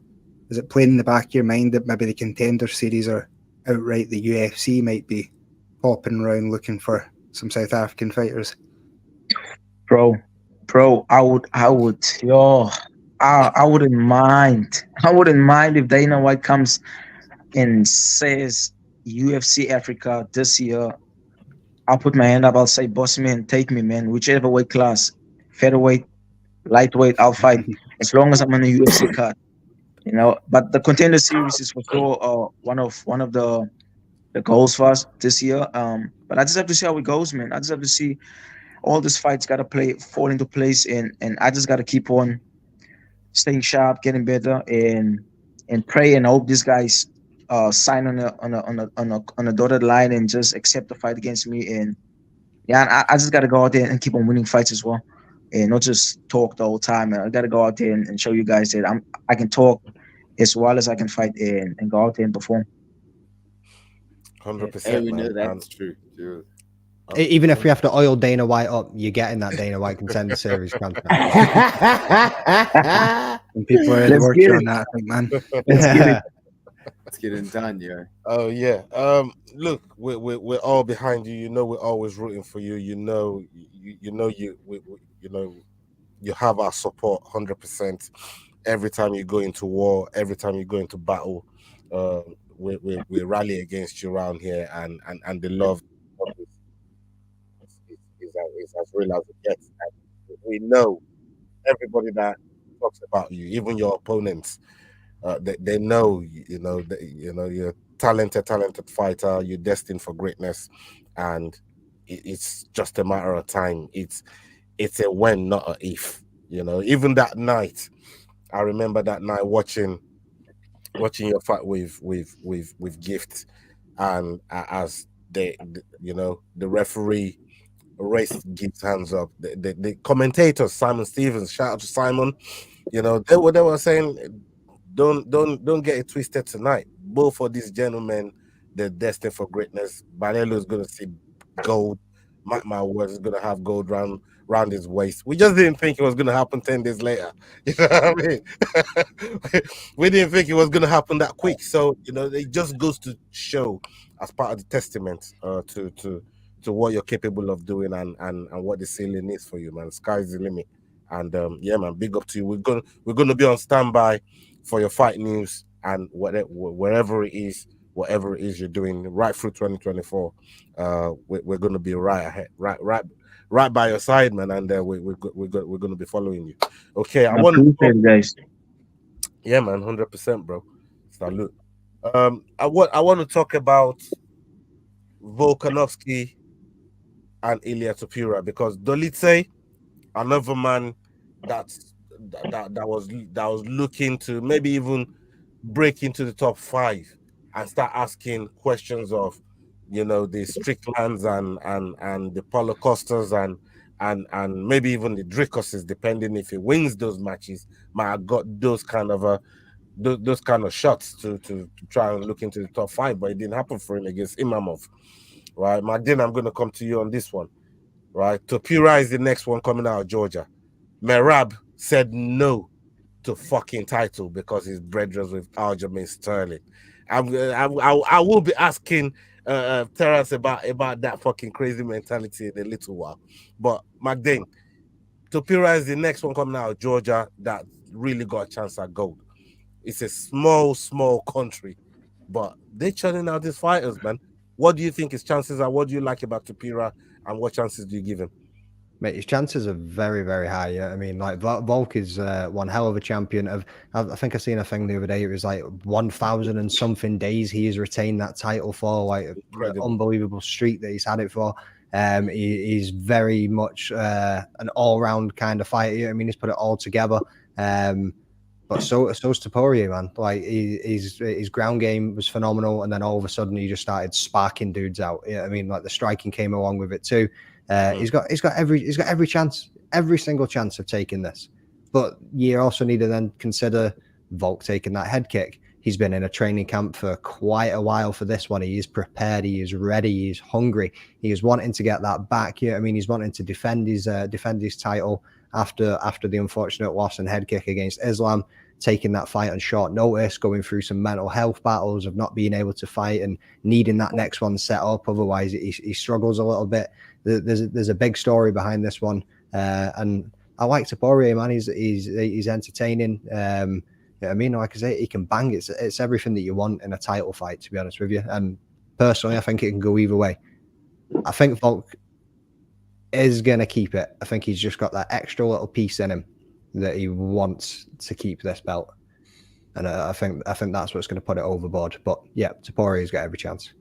Is it playing in the back of your mind that maybe the Contender Series or outright the UFC might be popping around looking for some South African fighters? Bro, I wouldn't mind. I wouldn't mind if Dana White comes and says UFC Africa this year. I'll put my hand up. I'll say, boss man, take me, man. Whichever weight class, featherweight, lightweight, I'll fight as long as I'm on a UFC card. But the Contender Series is for sure one of the goals for us this year. But I just have to see how it goes, man. I just have to see all these fights got to fall into place, and I just got to keep on staying sharp, getting better, and pray and hope these guys sign on a dotted line and just accept the fight against me. And I just got to go out there and keep on winning fights as well, and not just talk the whole time. I got to go out there and show you guys that I can talk as well as I can fight, and go out there and perform. 100%. Hey, we know that's true. Dude. Even if we have to oil Dana White up, you're getting that Dana White Contender Series contract. And people are already working on that, I think, man. Let's get it done, yeah. Oh yeah. Look, we're all behind you. We're always rooting for you. You have our support 100%. Every time you go into war, every time you go into battle, we rally against you around here, and the love is as real as it gets. And we know everybody that talks about you, even your opponents. They know, you're a talented fighter. You're destined for greatness, and it's just a matter of time. It's a when, not a if. Even that night, I remember that night watching your fight with Gift, and as the referee raised Gift's hands up, the commentators, Simon Stevens, shout out to Simon. They were saying, don't get it twisted tonight. Both of these gentlemen, they're destined for greatness. Balelo is going to see gold. Mark my words, is going to have gold round his waist. We just didn't think it was going to happen 10 days later. You know what I mean? We didn't think it was going to happen that quick. So, it just goes to show, as part of the testament to what you're capable of doing, and what the ceiling is for you, man. Sky's the limit. And yeah, man, big up to you. We're gonna be on standby for your fight news, and whatever it is you're doing right through 2024. We're gonna be right ahead, right by your side, man, and we're gonna be following you. Okay, I want to guys. Yeah, man, 100%, bro. Salute. I want to talk about Volkanovski and Ilia Topuria, because Dolitze, another man that was looking to maybe even break into the top 5 and start asking questions of the Stricklands and the Paulo Costas and maybe even the Dricoses, depending if he wins those matches, might have got those kind of shots to try and look into the top 5, but it didn't happen for him against Imamov. Right, Magdin, I'm going to come to you on this one. Right, Topuria is the next one coming out of Georgia. Merab said no to fucking title because his brethren with Aljamain Sterling. I will be asking Terance about that fucking crazy mentality in a little while. But McDane, Topira is the next one coming out of Georgia that really got a chance at gold. It's a small country, but they're churning out these fighters, man. What do you think his chances are? What do you like about Topira, and what chances do you give him? Mate, his chances are very, very high. Yeah, I mean, like Volk is one hell of a champion. I think I seen a thing the other day. It was like 1,000 and something days he has retained that title for. Like an unbelievable streak that he's had it for. He's very much an all-round kind of fighter. I mean, he's put it all together. But so's Topuria, man. Like his ground game was phenomenal, and then all of a sudden he just started sparking dudes out. Yeah, I mean, like the striking came along with it too. He's got every chance, every single chance of taking this. But you also need to then consider Volk taking that head kick. He's been in a training camp for quite a while for this one. He is prepared. He is ready. He is hungry. He is wanting to get that back. Yeah, I mean, he's wanting to defend his title after the unfortunate loss and head kick against Islam, taking that fight on short notice, going through some mental health battles of not being able to fight and needing that next one set up. Otherwise, he struggles a little bit. There's a big story behind this one, and I like Topuria, man. He's entertaining. I mean, like I say, he can bang. It's everything that you want in a title fight, to be honest with you. And personally, I think it can go either way. I think Volk is going to keep it. I think he's just got that extra little piece in him that he wants to keep this belt. And I think that's what's going to put it overboard. But yeah, Topuria's got every chance.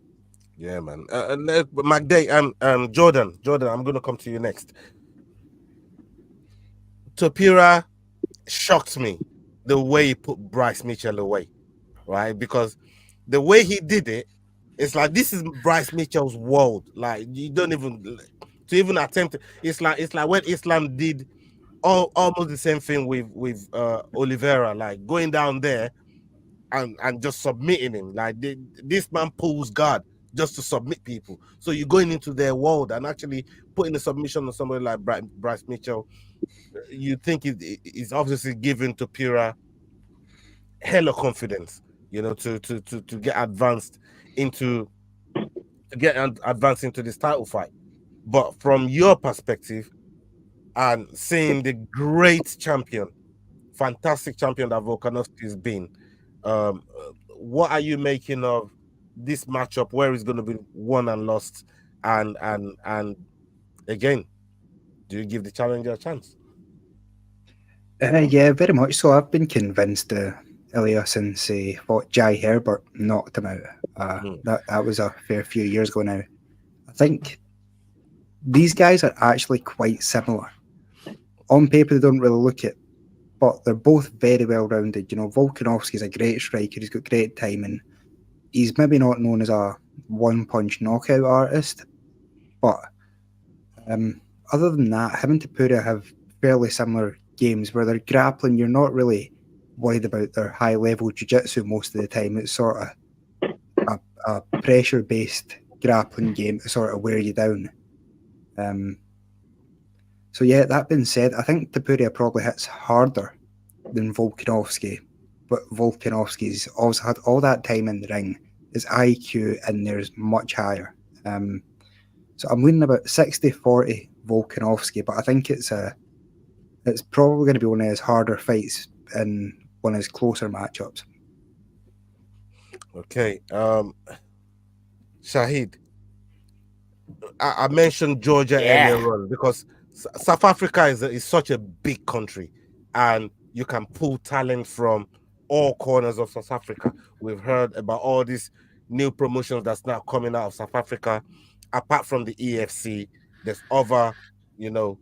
Yeah, man. McDay, Jordan, I'm going to come to you next. Topira shocked me the way he put Bryce Mitchell away, right? Because the way he did it, it's like this is Bryce Mitchell's world. Like you don't even to even attempt it. It's like when Islam did almost the same thing with Oliveira, like going down there and just submitting him. Like this man pulls guard just to submit people. So you're going into their world and actually putting a submission on somebody like Bryce Mitchell. You think it's obviously given to Topira hella confidence, you know, to get advanced into this title fight. But from your perspective and seeing the great champion, fantastic champion that Volkanovski has been, what are you making of this matchup where it's going to be won and lost? And again, do you give the challenger a chance? Yeah, very much so. I've been convinced Ilya since he fought Jai Herbert, knocked him out. That was a fair few years ago now. I think these guys are actually quite similar. On paper, they don't really look it, but they're both very well-rounded. You know, Volkanovski's a great striker. He's got great timing. He's maybe not known as a one-punch knockout artist, but other than that, him and Topuria have fairly similar games where they're grappling. You're not really worried about their high-level jiu-jitsu most of the time. It's sort of a pressure-based grappling game to sort of wear you down. So yeah, that being said, I think Topuria probably hits harder than Volkanovski, but Volkanovski's also had all that time in the ring. His IQ in there is much higher. So I'm leaning about 60-40 Volkanovski, but I think it's probably going to be one of his harder fights in one of his closer matchups. Okay. Shahid, I mentioned Georgia earlier on because South Africa is such a big country and you can pull talent from all corners of South Africa. We've heard about all these new promotions that's now coming out of South Africa. Apart from the EFC, there's other, you know,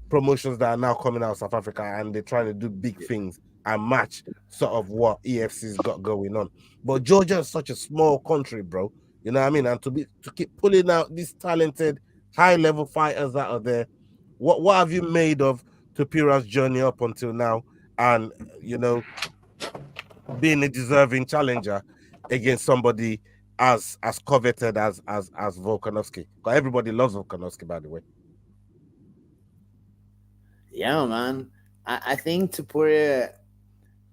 promotions that are now coming out of South Africa and they're trying to do big things and match sort of what EFC's got going on. But Georgia is such a small country, bro. You know what I mean? And to keep pulling out these talented, high-level fighters that are there, what have you made of Topira's journey up until now? And you know, being a deserving challenger against somebody as coveted as Volkanovski. Because everybody loves Volkanovski, by the way. Yeah, man. I think Topuria,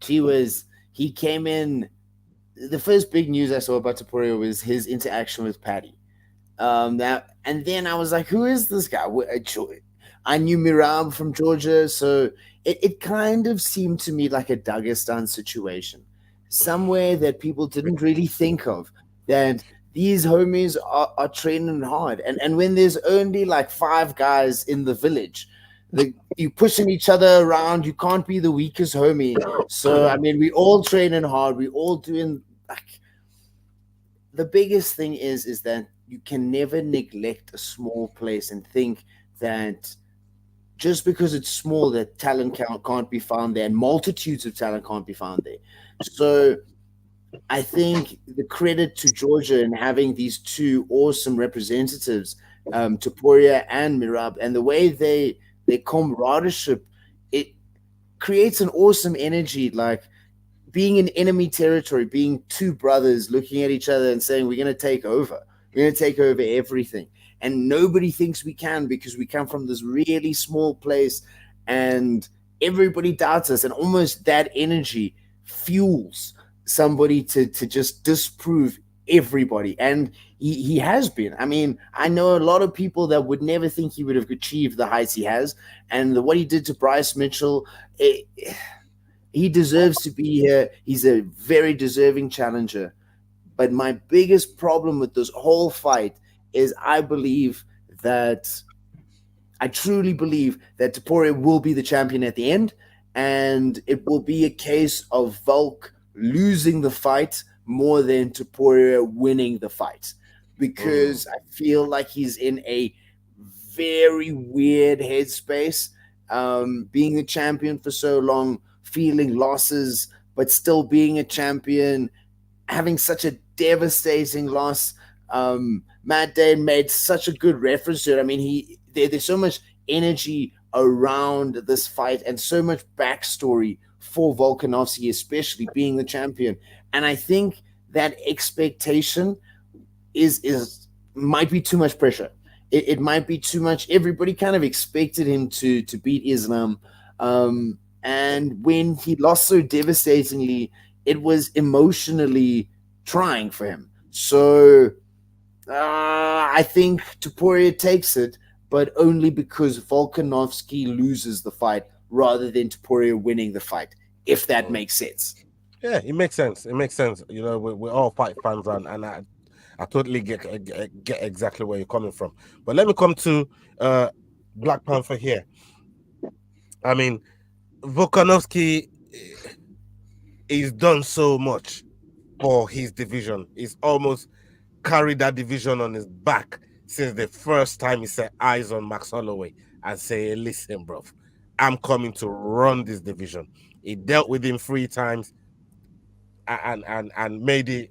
he came in the first big news I saw about Taporio was his interaction with Paddy. That, and then I was like, who is this guy? I knew Miram from Georgia, so it kind of seemed to me like a Dagestan situation, somewhere that people didn't really think of. That these homies are training hard, and when there's only like 5 guys in the village, you pushing each other around. You can't be the weakest homie. So I mean, we all training hard. We all doing like the biggest thing is that you can never neglect a small place and think that just because it's small that talent can't be found there and multitudes of talent can't be found there. So I think the credit to Georgia in having these two awesome representatives, Taporia and Mirab, and the way their camaraderie, it creates an awesome energy. Like being in enemy territory, being two brothers looking at each other and saying, we're going to take over. We're going to take over everything. And nobody thinks we can because we come from this really small place and everybody doubts us. And almost that energy fuels somebody to just disprove everybody. And he has been. I mean, I know a lot of people that would never think he would have achieved the heights he has. And what he did to Bryce Mitchell, he deserves to be here. He's a very deserving challenger. But my biggest problem with this whole fight is I truly believe that Taporia will be the champion at the end, and it will be a case of Volk losing the fight more than Taporia winning the fight, because I feel like he's in a very weird headspace, being the champion for so long, feeling losses, but still being a champion, having such a devastating loss. Matt Dane made such a good reference to it. I mean, there's so much energy around this fight and so much backstory for Volkanovski, especially being the champion. And I think that expectation might be too much pressure. It might be too much. Everybody kind of expected him to beat Islam. And when he lost so devastatingly, it was emotionally trying for him. So I think Taporia takes it, but only because Volkanovski loses the fight rather than Taporia winning the fight, if that makes sense. Yeah, it makes sense. It makes sense. You know, we're all fight fans, and I totally get exactly where you're coming from. But let me come to Black Panther here. I mean, Volkanovski is done so much for his division. He's almost carried that division on his back since the first time he set eyes on Max Holloway and say, listen, bro, I'm coming to run this division. He dealt with him 3 times and made it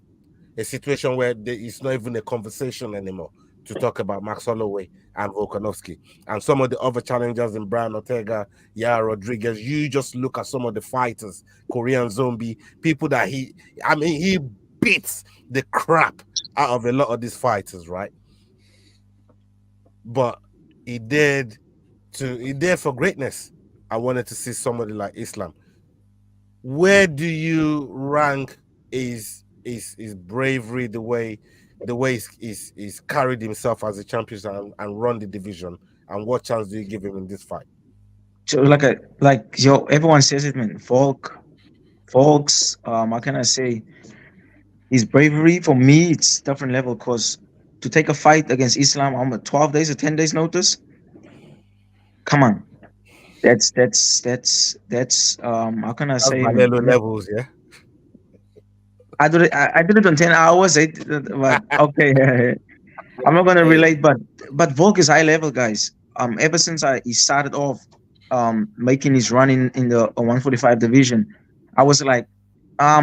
a situation where it's not even a conversation anymore to talk about Max Holloway and Volkanovski. And some of the other challengers in Brian Ortega, Yair Rodriguez, you just look at some of the fighters, Korean Zombie, people that he beats the crap out of a lot of these fighters, right? But he did for greatness. I wanted to see somebody like Islam. Where do you rank his bravery, the way he's carried himself as a champion and run the division, and what chance do you give him in this fight? So everyone says it, man. Folks, how can I say? His bravery for me, it's different level because to take a fight against Islam on 12 days or 10 days notice, come on, that's how can I say? Levels, yeah. I did it on 10 hours. But okay, I'm not gonna relate, but Volk is high level, guys. Ever since he started off, making his run in the 145 division, I was like,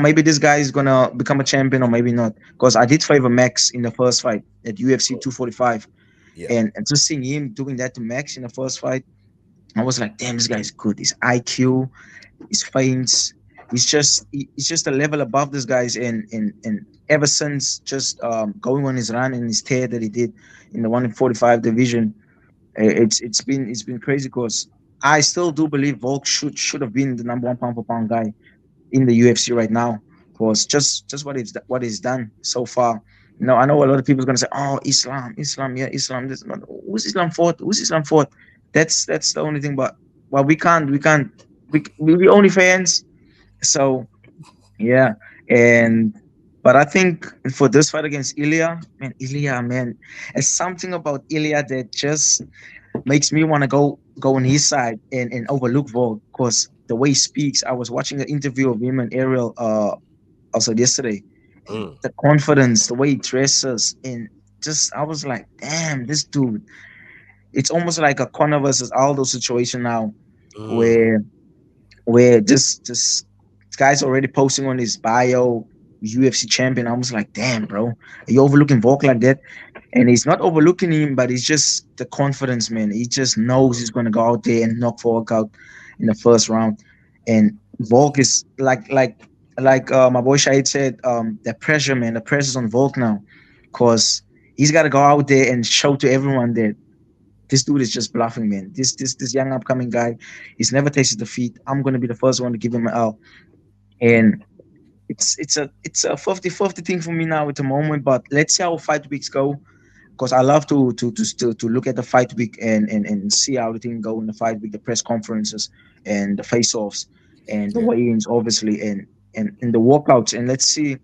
maybe this guy is gonna become a champion or maybe not. Because I did favor Max in the first fight at UFC 245, and just seeing him doing that to Max in the first fight, I was like, damn, this guy's good. His IQ, his feints, he's just a level above these guys. And ever since just going on his run and his tear that he did in the 145 division, it's been crazy. Because I still do believe Volk should have been the number 1 pound for pound guy in the UFC right now. Because just what he's done so far. I know a lot of people are gonna say, "Oh, Islam, yeah, Islam." This, who's Islam fought? Who's Islam fought? That's the only thing. But well, we only fans. So yeah, and but I think for this fight against Ilya, man, there's something about Ilya that just makes me want to go on his side and overlook Volk because the way he speaks. I was watching an interview of him and Ariel also yesterday. Mm, The confidence, the way he dresses, and just I was like, damn, this dude. It's almost like a Conor versus Aldo situation now, mm. where just this guy's already posting on his bio UFC champion. I was like, damn, bro, are you overlooking Volk like that? And he's not overlooking him, but he's just the confidence, man. He just knows he's gonna go out there and knock Volk out in the first round. And Volk is like my boy Shahid said, the pressure, man, the pressure's on Volk now. Cause he's gotta go out there and show to everyone that this dude is just bluffing, man. This young upcoming guy, he's never tasted defeat. I'm gonna be the first one to give him an L. And it's a 50-50 thing for me now at the moment. But let's see how fight weeks go because I love to look at the fight week and see how the thing go in the fight week, the press conferences and the face offs and the Yeah. weigh-ins, obviously, and the walkouts. And let's see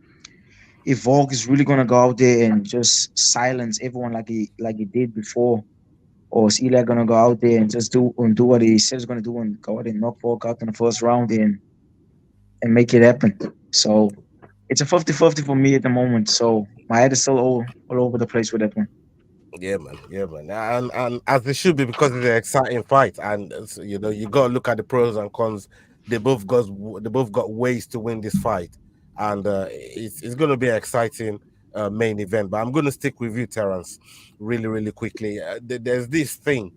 if Volk is really gonna go out there and just silence everyone like he did before, or is Ilya gonna go out there and just do what he says he's gonna do and go out and knock Volk out in the first round and make it happen. So it's a 50-50 for me at the moment. So my head is still all over the place with that one. Yeah, man. Yeah, man. And as it should be because it's an exciting fight, and you got to look at the pros and cons. They both got ways to win this fight, and it's going to be an exciting main event. But I'm going to stick with you, Terence, really, really quickly. There's this thing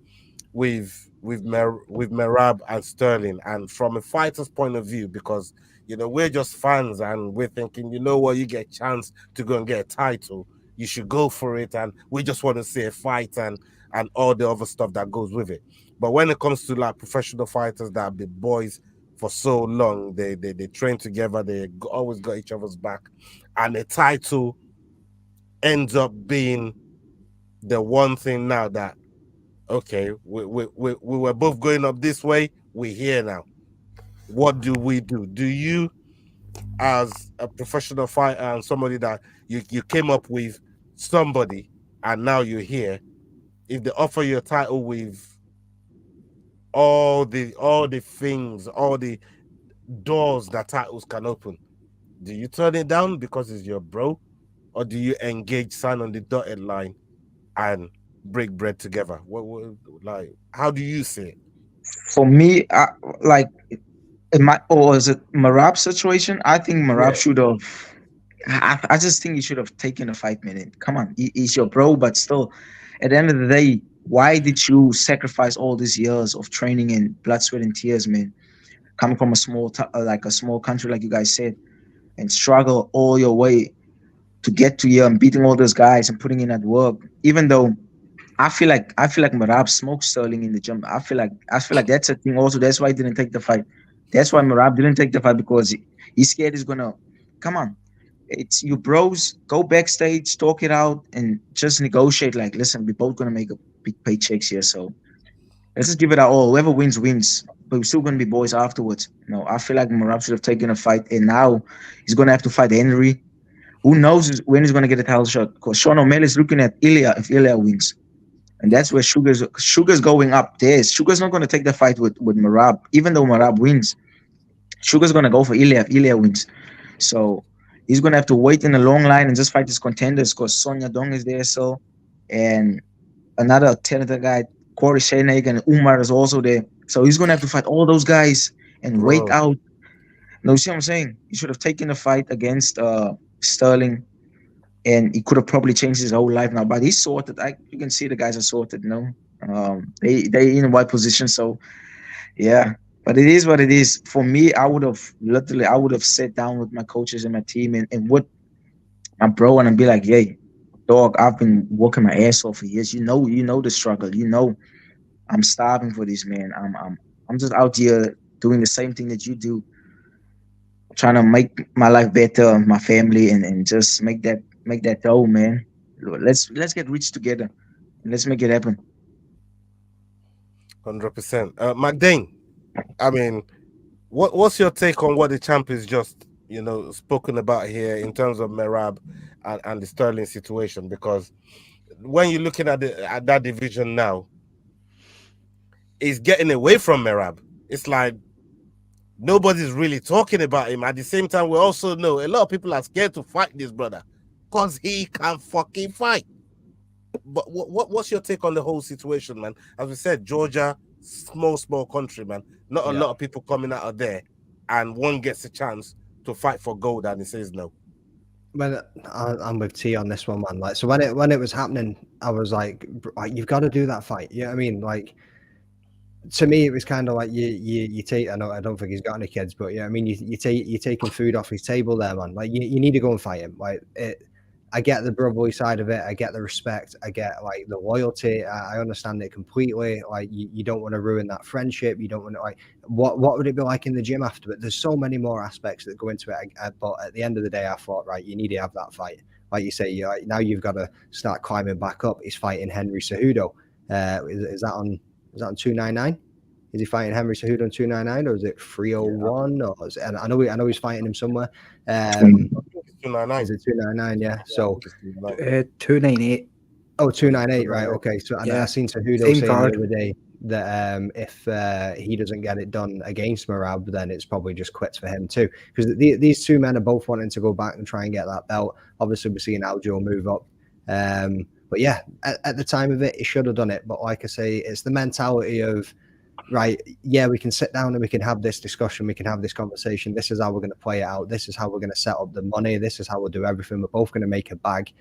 with Merab and Sterling, and from a fighter's point of view, because we're just fans and we're thinking, what, you get a chance to go and get a title, you should go for it, and we just want to see a fight and all the other stuff that goes with it. But when it comes to like professional fighters that have been boys for so long, they train together, always got each other's back, and the title ends up being the one thing now that, okay, we were both going up this way, we're here now. What do we do? Do you, as a professional fighter and somebody that you came up with somebody and now you're here, if they offer you a title with all the things, all the doors that titles can open, do you turn it down because it's your bro, or do you engage, sign on the dotted line, and break bread together? Like, how do you see it? For me, like or is it Marab situation? I think Marab Yeah. should have. I just think he should have taken a 5 minute. Come on, he's your bro, but still, at the end of the day, why did you sacrifice all these years of training and blood, sweat, and tears, man? Coming from like a small country, like you guys said, and struggle all your way to get to here and beating all those guys and putting in that work. Even though I feel like Marab smoked Sterling in the gym. I feel like that's a thing also. That's why he didn't take the fight. That's why Marab didn't take the fight because he's scared he's gonna come on. It's you bros, go backstage, talk it out, and just negotiate. Like, listen, we're both gonna make a big paychecks here, so let's just give it our all. Whoever wins, wins. But we're still gonna be boys afterwards. I feel like Marab should have taken a fight, and now he's gonna have to fight Henry. Who knows when he's gonna get a title shot? Because Sean O'Malley's looking at Ilya if Ilya wins. And that's where Sugar's going up there. Sugar's not going to take the fight with Marab, even though Marab wins. Sugar's going to go for Ilya if Ilya wins. So he's going to have to wait in a long line and just fight his contenders because Sonya Dong is there, so and another talented guy, Corey Shanaghan, and Umar is also there. So he's going to have to fight all those guys and wait Bro, out. No, you see what I'm saying? He should have taken the fight against Sterling, and he could have probably changed his whole life now. But he's sorted. You can see the guys are sorted. They in a white position. So yeah, but it is what it is. For me, I would have sat down with my coaches and my team and with my bro and be like, hey, dog, I've been working my ass off for years. You know the struggle. I'm starving for this, man. I'm just out here doing the same thing that you do. trying to make my life better, my family, and just make that dough, man. Let's get rich together. Let's make it happen. 100%. McDane, I mean, what's your take on what the champ is just spoken about here in terms of Merab and the Sterling situation? Because when you're looking at that division now, it's getting away from Merab. It's like nobody's really talking about him. At the same time, we also know a lot of people are scared to fight this brother because he can fucking fight. But what's your take on the whole situation, man? As we said, Georgia, small country, man. Not a lot of people coming out of there, and one gets a chance to fight for gold, and he says no. Well, I'm with T on this one, man. Like, so when it was happening, I was like, you've got to do that fight. You know what I mean? Like, to me, it was kind of like you take. I don't think he's got any kids, but I mean, you're taking food off his table there, man. Like, you need to go and fight him. Like, I get the brotherly side of it. I get the respect. I get like the loyalty. I understand it completely. Like, you don't want to ruin that friendship. You don't want to, like, what would it be like in the gym after it? There's so many more aspects that go into it. But at the end of the day, I thought, right, you need to have that fight. Like you say, now you've got to start climbing back up. He's fighting Henry Cejudo. Is that on 299? Is he fighting Henry Cejudo on 299, or is it 301? Or and I know he's fighting him somewhere. 299. Is it 299? Yeah. So 298. Oh, 298. Right. Okay. So I seen Cejudo saying the other day that if he doesn't get it done against Merab, then it's probably just quits for him too. Because these two men are both wanting to go back and try and get that belt. Obviously, we're seeing Aljo move up. But yeah, at the time of it, he should have done it. But like I say, it's the mentality of, right, yeah, we can sit down and we can have this discussion. We can have this conversation. This is how we're going to play it out. This is how we're going to set up the money. This is how we'll do everything. We're both going to make a bag.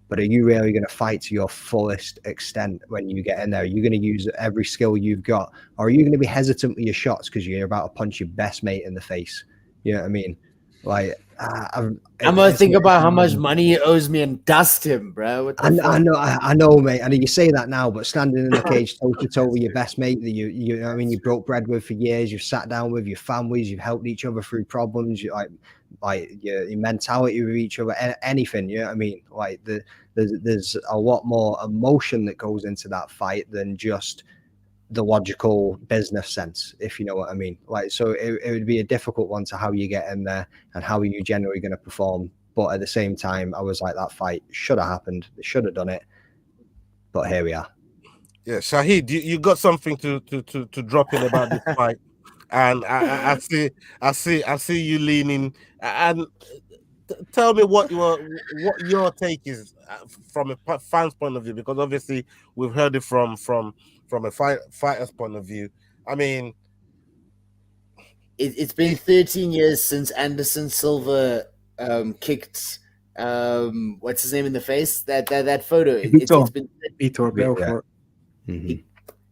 But are you really going to fight to your fullest extent when you get in there? Are you going to use every skill you've got? Or are you going to be hesitant with your shots because you're about to punch your best mate in the face? You know what I mean? Like, I'm gonna think about how much money he owes me and dust him, bro. I know, mate. I know you say that now, but standing in the cage toe to toe with your best mate that you know what I mean, you broke bread with for years, you've sat down with your families, you've helped each other through problems, you like your mentality with each other, anything. You know what I mean? Like there's a lot more emotion that goes into that fight than just the logical business sense, if you know what I mean. Like, so it would be a difficult one to how you get in there and how are you generally going to perform. But at the same time, I was like, that fight should have happened. They should have done it. But here we are. Yeah, Shahid, you got something to drop in about this fight, and I see you leaning. And tell me what your take is from a fan's point of view, because obviously we've heard it from a fighter's point of view. I mean, it's been 13 years since Anderson Silva kicked what's his name in the face. That photo. It's been Vitor Belfort.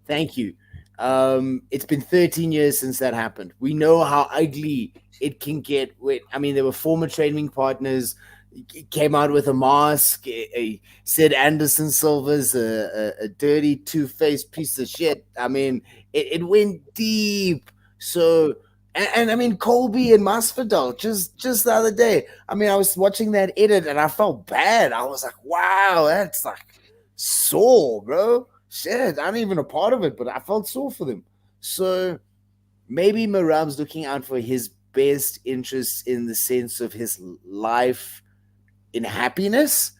Thank you. It's been 13 years since that happened. We know how ugly it can get. I mean, they were former training partners. Came out with a mask. Said Anderson Silva's a dirty, two-faced piece of shit. I mean, it went deep. So, and I mean, Colby and Masvidal just the other day. I mean, I was watching that edit and I felt bad. I was like, wow, that's like sore, bro. Shit, I'm even a part of it, but I felt sore for them. So maybe Merab's looking out for his best interests in the sense of his life in happiness,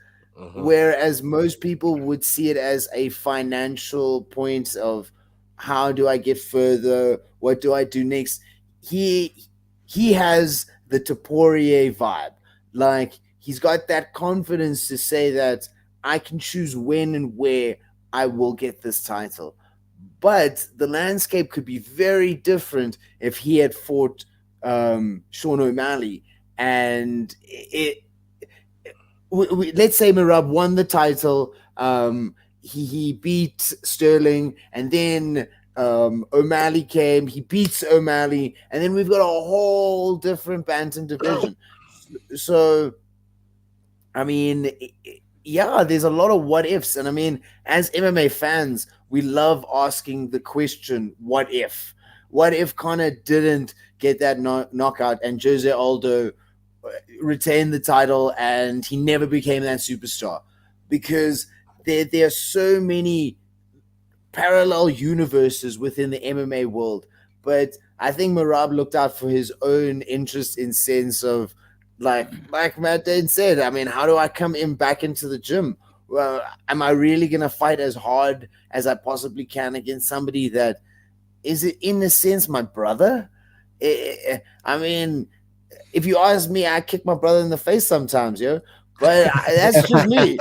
whereas most people would see it as a financial point of how do I get further? What do I do next? He has the Tapourier vibe. Like, he's got that confidence to say that I can choose when and where I will get this title. But the landscape could be very different if he had fought Sean O'Malley. And let's say Merab won the title. He beat Sterling, and then O'Malley came. He beats O'Malley, and then we've got a whole different bantam division. So, I mean, yeah, there's a lot of what ifs. And I mean, as MMA fans, we love asking the question, what if? What if Conor didn't get that knockout, and Jose Aldo retained the title, and he never became that superstar, because there are so many parallel universes within the MMA world. But I think Merab looked out for his own interest in sense of like Matt Dane said, I mean, how do I come in back into the gym? Well, am I really gonna fight as hard as I possibly can against somebody that is, in a sense, my brother? I mean, if you ask me, I kick my brother in the face sometimes, yo. But that's just me.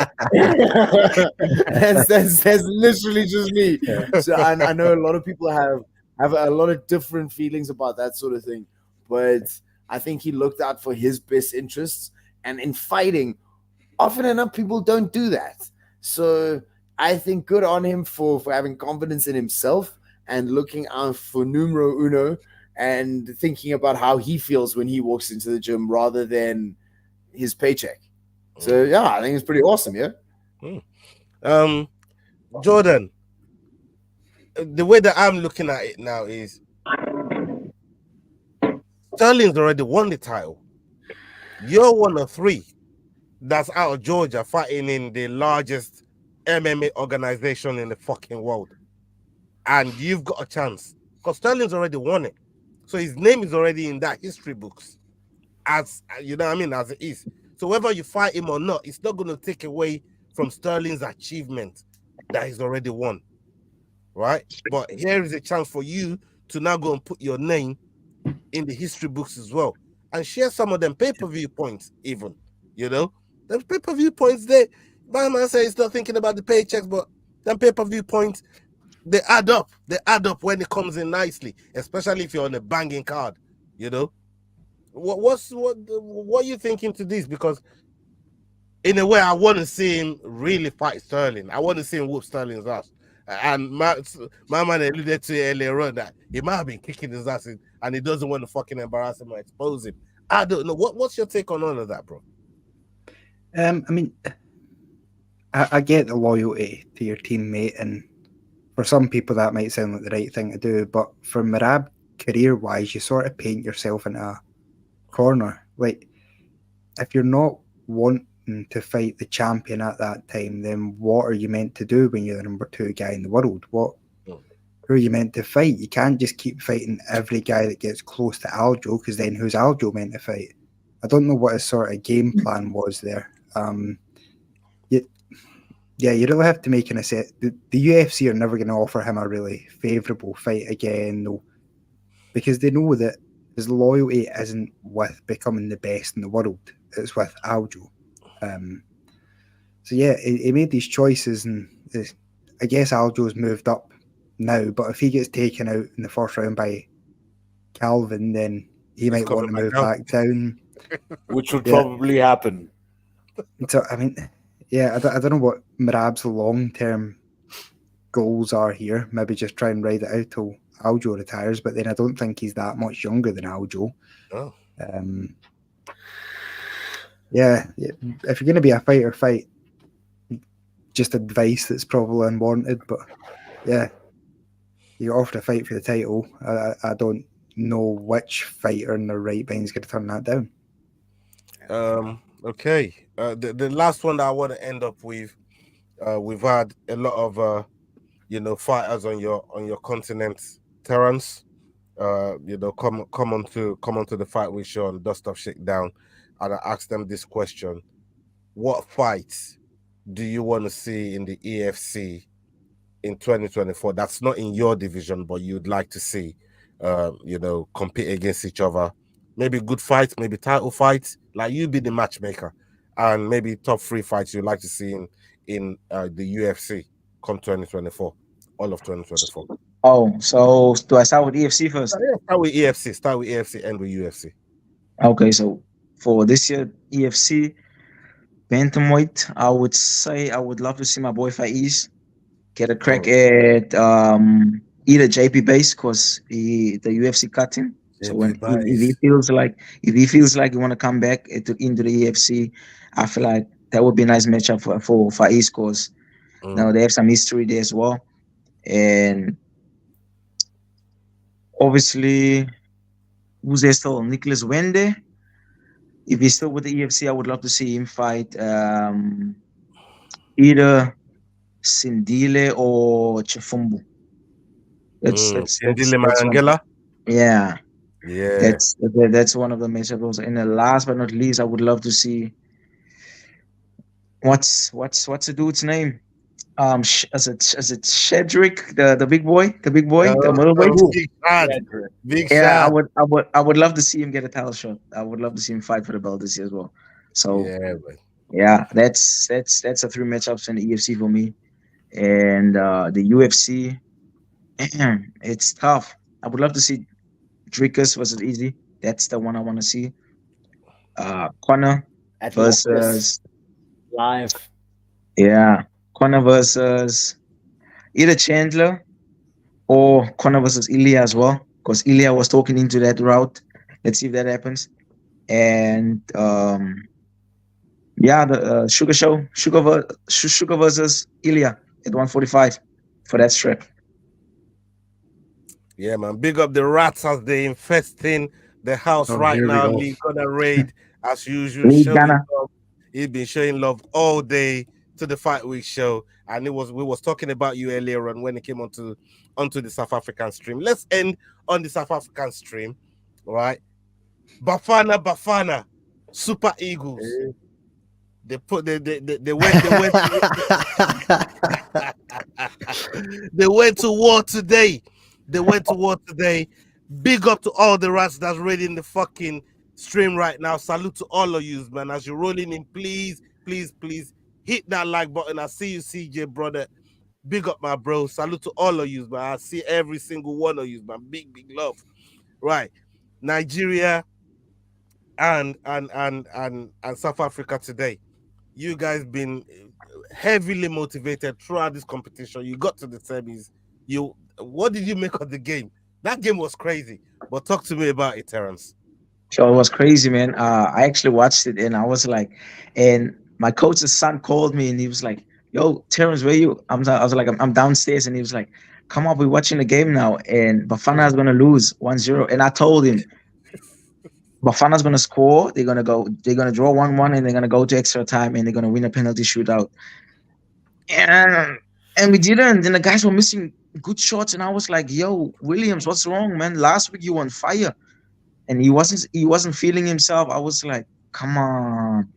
that's literally just me. So I know a lot of people have a lot of different feelings about that sort of thing. But I think he looked out for his best interests. And in fighting, often enough, people don't do that. So I think good on him for having confidence in himself and looking out for numero uno and thinking about how he feels when he walks into the gym rather than his paycheck. So yeah, I think it's pretty awesome. Yeah. Jordan, the way that I'm looking at it now is Sterling's already won the title. You're one of three that's out of Georgia fighting in the largest MMA organization in the fucking world. And you've got a chance because Sterling's already won it. So his name is already in that history books, as you know what I mean, as it is. So whether you fight him or not, it's not going to take away from Sterling's achievement that he's already won, right? But here is a chance for you to now go and put your name in the history books as well and share some of them pay-per-view points even, you know? Those pay-per-view points, my man says he's not thinking about the paychecks, but them pay-per-view points, they add up. They add up when it comes in nicely, especially if you're on a banging card, you know? What are you thinking to this? Because in a way, I want to see him really fight Sterling. I want to see him whoop Sterling's ass. And my man alluded to it earlier on that he might have been kicking his ass in, and he doesn't want to fucking embarrass him or expose him. I don't know. What's your take on all of that, bro? I mean, I get the loyalty to your teammate, and for some people that might sound like the right thing to do, but for Merab, career-wise, you sort of paint yourself in a corner. Like, if you're not wanting to fight the champion at that time, then what are you meant to do when you're the number 2 guy in the world? Who are you meant to fight? You can't just keep fighting every guy that gets close to Aljo, because then who's Aljo meant to fight? I don't know what his sort of game plan was there. You really have to make an asset. The UFC are never going to offer him a really favourable fight again, though, because they know that his loyalty isn't with becoming the best in the world. It's with Aljo. So yeah, he made these choices, and I guess Aljo's moved up now, but if he gets taken out in the first round by Calvin, then he might want to move back down. Which would probably happen. So, I mean, yeah, I don't know what Merab's long-term goals are here. Maybe just try and ride it out till Aljo retires, but then I don't think he's that much younger than Aljo. Oh. Yeah, if you're going to be a fighter, fight. Just advice that's probably unwarranted, but yeah, you're offered a fight for the title. I don't know which fighter in their right mind is going to turn that down. Okay. The last one that I want to end up with, we've had a lot of fighters on your continent, Terance. Come onto the Fight Week show on Dust Off Shakedown, and I asked them this question: what fights do you want to see in the EFC in 2024? That's not in your division, but you'd like to see, compete against each other. Maybe good fights, maybe title fights. Like, you be the matchmaker, and maybe top 3 fights you'd like to see in the UFC come 2024, all of 2024. Oh, so do I start with EFC first? Start with EFC, end with UFC. Okay, so for this year EFC bantamweight, I would say I would love to see my boy Faiz get a crack at either JP Base, because the UFC cut him. So if he feels like he want to come back into the EFC, I feel like that would be a nice matchup for Faiz, because now they have some history there as well. And obviously who's there still? Nicholas Wende. If he's still with the EFC, I would love to see him fight either Sindile or Chifumbu. That's Ndile one. Mangela. Yeah, Yeah. that's one of the matchups. And the last but not least, I would love to see what's the dude's name? Is it Shedrick, the big boy, the middleweight? Big Shad. Big Yeah, Shad. I would love to see him get a title shot. I would love to see him fight for the belt this year as well. So Yeah, man. that's a 3 matchups in the EFC for me. And the UFC, it's tough. I would love to see Dricus versus Easy. That's the one I want to see. Conor At versus live. Yeah, Conor versus either Chandler or Conor versus Ilya as well, because Ilya was talking into that route. Let's see if that happens. And the Sugar versus Ilya at 145 for that strap. Yeah, man. Big up the rats as they infesting the house right here we now. go. Lee gonna raid as usual. Lee Showing Ghana. love. He's been showing love all day to the Fight Week show, and we was talking about you earlier on when it came onto the South African stream. Let's end on the South African stream, all right? Bafana, Super Eagles. They went they went to war today. Big up to all the rats that's raiding the fucking stream right now. Salute to all of you, man. As you're rolling in, please hit that like button. I see you, CJ, brother. Big up, my bro. Salute to all of you, man. I see every single one of you, man. Big love. Right. Nigeria and South Africa today. You guys been heavily motivated throughout this competition. You got to the semis. What did you make of the game? That game was crazy. But talk to me about it, Terance. So it was crazy, man. I actually watched it and I was like, and my coach's son called me and he was like, "Yo, Terence, where you?" I was like, I'm downstairs, and he was like, "Come up, we're watching the game now, and Bafana is gonna lose 1-0." And I told him, Bafana's gonna score. They're gonna draw 1-1, and they're gonna go to extra time, and they're gonna win a penalty shootout. And we didn't. And the guys were missing good shots, and I was like, "Yo, Williams, what's wrong, man? Last week you were on fire." And he wasn't feeling himself. I was like, "Come on."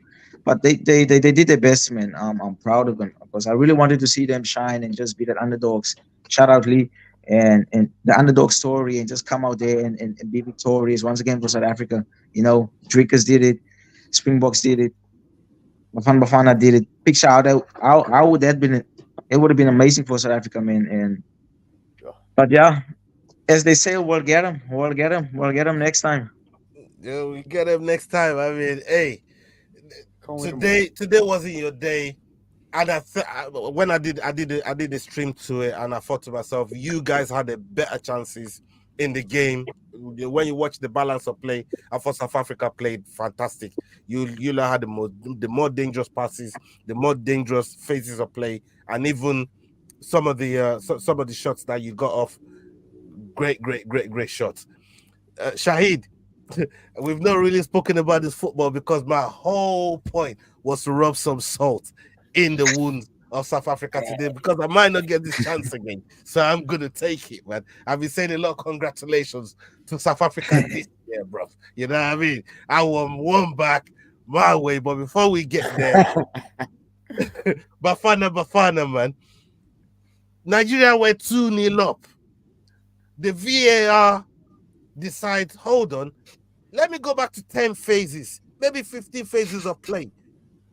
But they did their best, man. I'm proud of them because I really wanted to see them shine and just be that underdogs. Shout out Lee and the underdog story, and just come out there and be victorious once again for South Africa. You know, Drinkers did it, Springboks did it, Bafana did it. Big shout out. How would that been? It would have been amazing for South Africa, man. But yeah, as they say, we'll get them next time. Yeah, we get them next time. I mean, hey, today wasn't your day, and when I did the stream to it, and I thought to myself, you guys had the better chances in the game. When you watch the balance of play, I thought South Africa played fantastic. You had the more dangerous passes, the more dangerous phases of play, and even some of the shots that you got off. Great shots. Shahid, we've not really spoken about this football because my whole point was to rub some salt in the wounds of South Africa today, because I might not get this chance again. So I'm going to take it, man. I've been saying a lot of congratulations to South Africa this year, bro. You know what I mean? I won one back my way, but before we get there, Bafana, man. Nigeria were 2-0 up. The VAR decides, hold on, let me go back to 10 phases, maybe 15 phases of play,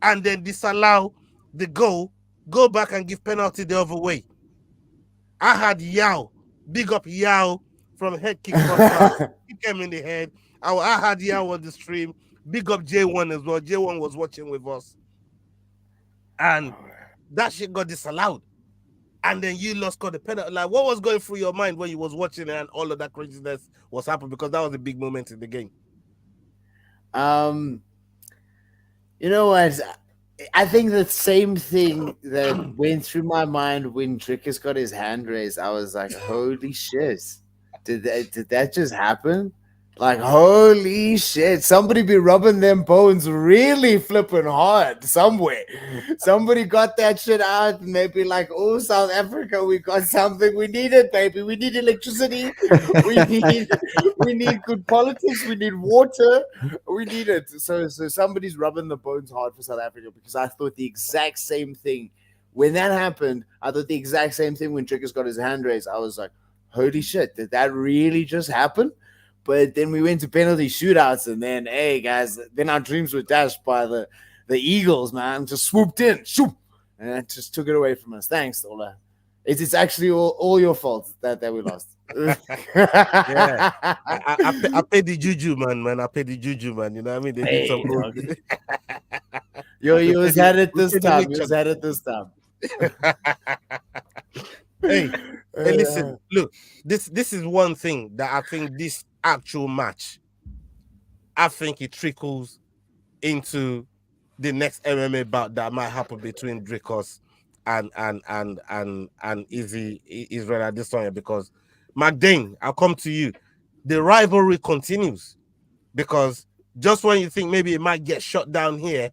and then disallow the goal, go back and give penalty the other way. I had Yao, big up Yao from head kick. He came in the head. I had Yao on the stream. Big up J1 as well. J1 was watching with us. And that shit got disallowed. And then you got the penalty. Like, what was going through your mind when you was watching it and all of that craziness was happening? Because that was a big moment in the game. You know what? I think the same thing that went through my mind when Drickus got his hand raised. I was like, holy shit. Did that just happen? Like, holy shit, somebody be rubbing them bones really flipping hard somewhere. Somebody got that shit out and they be like, oh, South Africa, we got something. We need it, baby. We need electricity. We need good politics. We need water. We need it. So somebody's rubbing the bones hard for South Africa, because I thought the exact same thing. When that happened, I thought the exact same thing when Drickus got his hand raised. I was like, holy shit, did that really just happen? But then we went to penalty shootouts, and then, hey, guys, then our dreams were dashed by the Eagles, man. Just swooped in, shoop, and that just took it away from us. Thanks, Ola. It's actually all your fault that we lost. Yeah. I paid the juju, man. I paid the juju, man. You know what I mean? They did some good. You was had it this time. You was had it this time. Hey, listen, look, this is one thing that I think this actual match, I think it trickles into the next MMA bout that might happen between Dricus and Israel at this time, because McDane, I'll come to you. The rivalry continues, because just when you think maybe it might get shut down here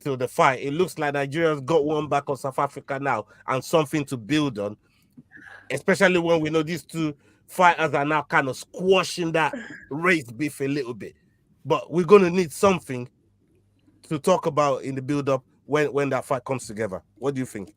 to the fight, it looks like Nigeria's got one back on South Africa now and something to build on, especially when we know these two fighters are now kind of squashing that race beef a little bit. But we're going to need something to talk about in the build-up when that fight comes together. What do you think?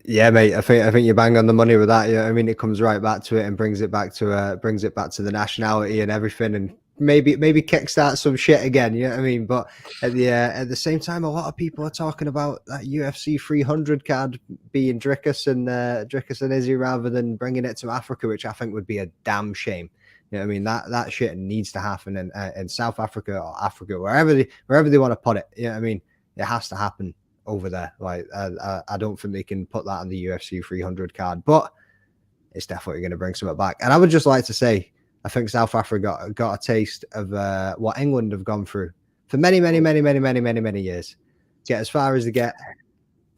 Yeah, mate. I think you're bang on the money with that. Yeah, I mean, it comes right back to it and brings it back to the nationality and everything, and maybe kickstart some shit again. You know what I mean? But at the same time, a lot of people are talking about that UFC 300 card being Dricus and Izzy rather than bringing it to Africa, which I think would be a damn shame. You know what I mean? That shit needs to happen in South Africa or Africa, wherever they want to put it. You know what I mean? It has to happen over there. Like, I don't think they can put that on the UFC 300 card, but it's definitely going to bring something back. And I would just like to say, I think South Africa got a taste of what England have gone through for many years. Get as far as they get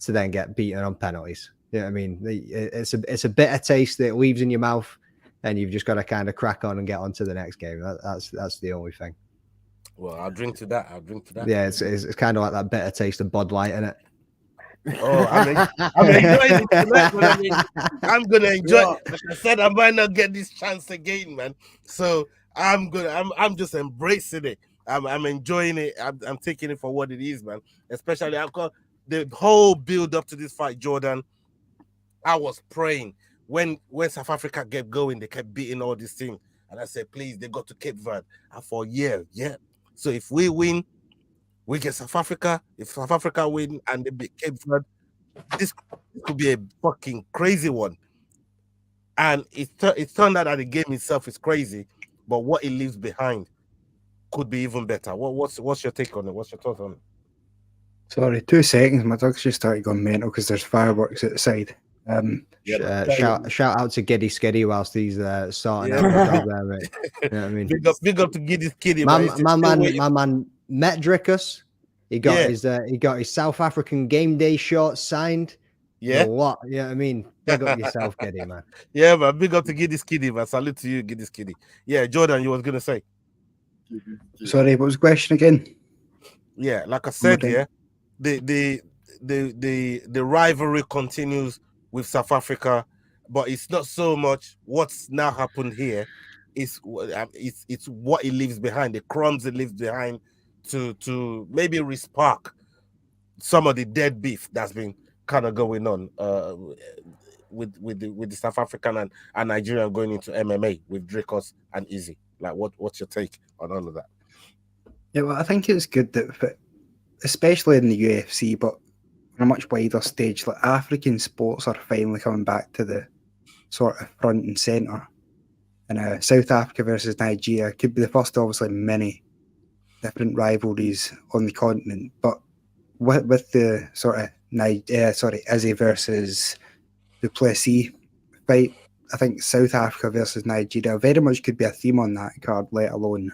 to then get beaten on penalties. You know what I mean? It's a bitter taste that leaves in your mouth, and you've just got to kind of crack on and get on to the next game. That's the only thing. Well, I'll drink to that. Yeah, it's kind of like that bitter taste of Bud Light, isn't it? Oh, I'm enjoying it tonight, but I'm gonna enjoy it. Like I said, I might not get this chance again, man. So I'm just embracing it. I'm enjoying it. I'm taking it for what it is, man. Especially I've got the whole build up to this fight, Jordan. I was praying when South Africa kept going, they kept beating all these things, and I said, please, they got to Cape Verde. And for yeah. So if we win, we get South Africa. If South Africa win and they beat Cape Verde, this could be a fucking crazy one. And it turned out that the game itself is crazy, but what it leaves behind could be even better. What's your take on it? What's your thoughts on it? Sorry, 2 seconds. My dog's just started going mental because there's fireworks outside. Shout out to Giddy Skiddy whilst he's sorting out the dog there, mate. You know what I mean? Big up to Giddy Skiddy. My man met Dricus. He got his South African game day shorts signed. Yeah. What? You know what I mean? Big up yourself, Giddy, man. Yeah, man. Big up to Giddy Skiddy, man. Salute to you, Giddy Skiddy. Yeah, Jordan, you was gonna say. Sorry, what was the question again? Yeah, like I said, the rivalry continues with South Africa, but it's not so much what's now happened here. It's what it leaves behind, the crumbs it leaves behind to maybe respark some of the dead beef that's been kind of going on with the South African and Nigerian going into MMA with Dricus and Izzy. Like, what's your take on all of that? Yeah, well, I think it's good that, especially in the UFC, but on a much wider stage, like African sports are finally coming back to the sort of front and centre. And South Africa versus Nigeria could be the first, obviously, many different rivalries on the continent. But with the sort of Izzy versus Duplessis fight, I think South Africa versus Nigeria very much could be a theme on that card, let alone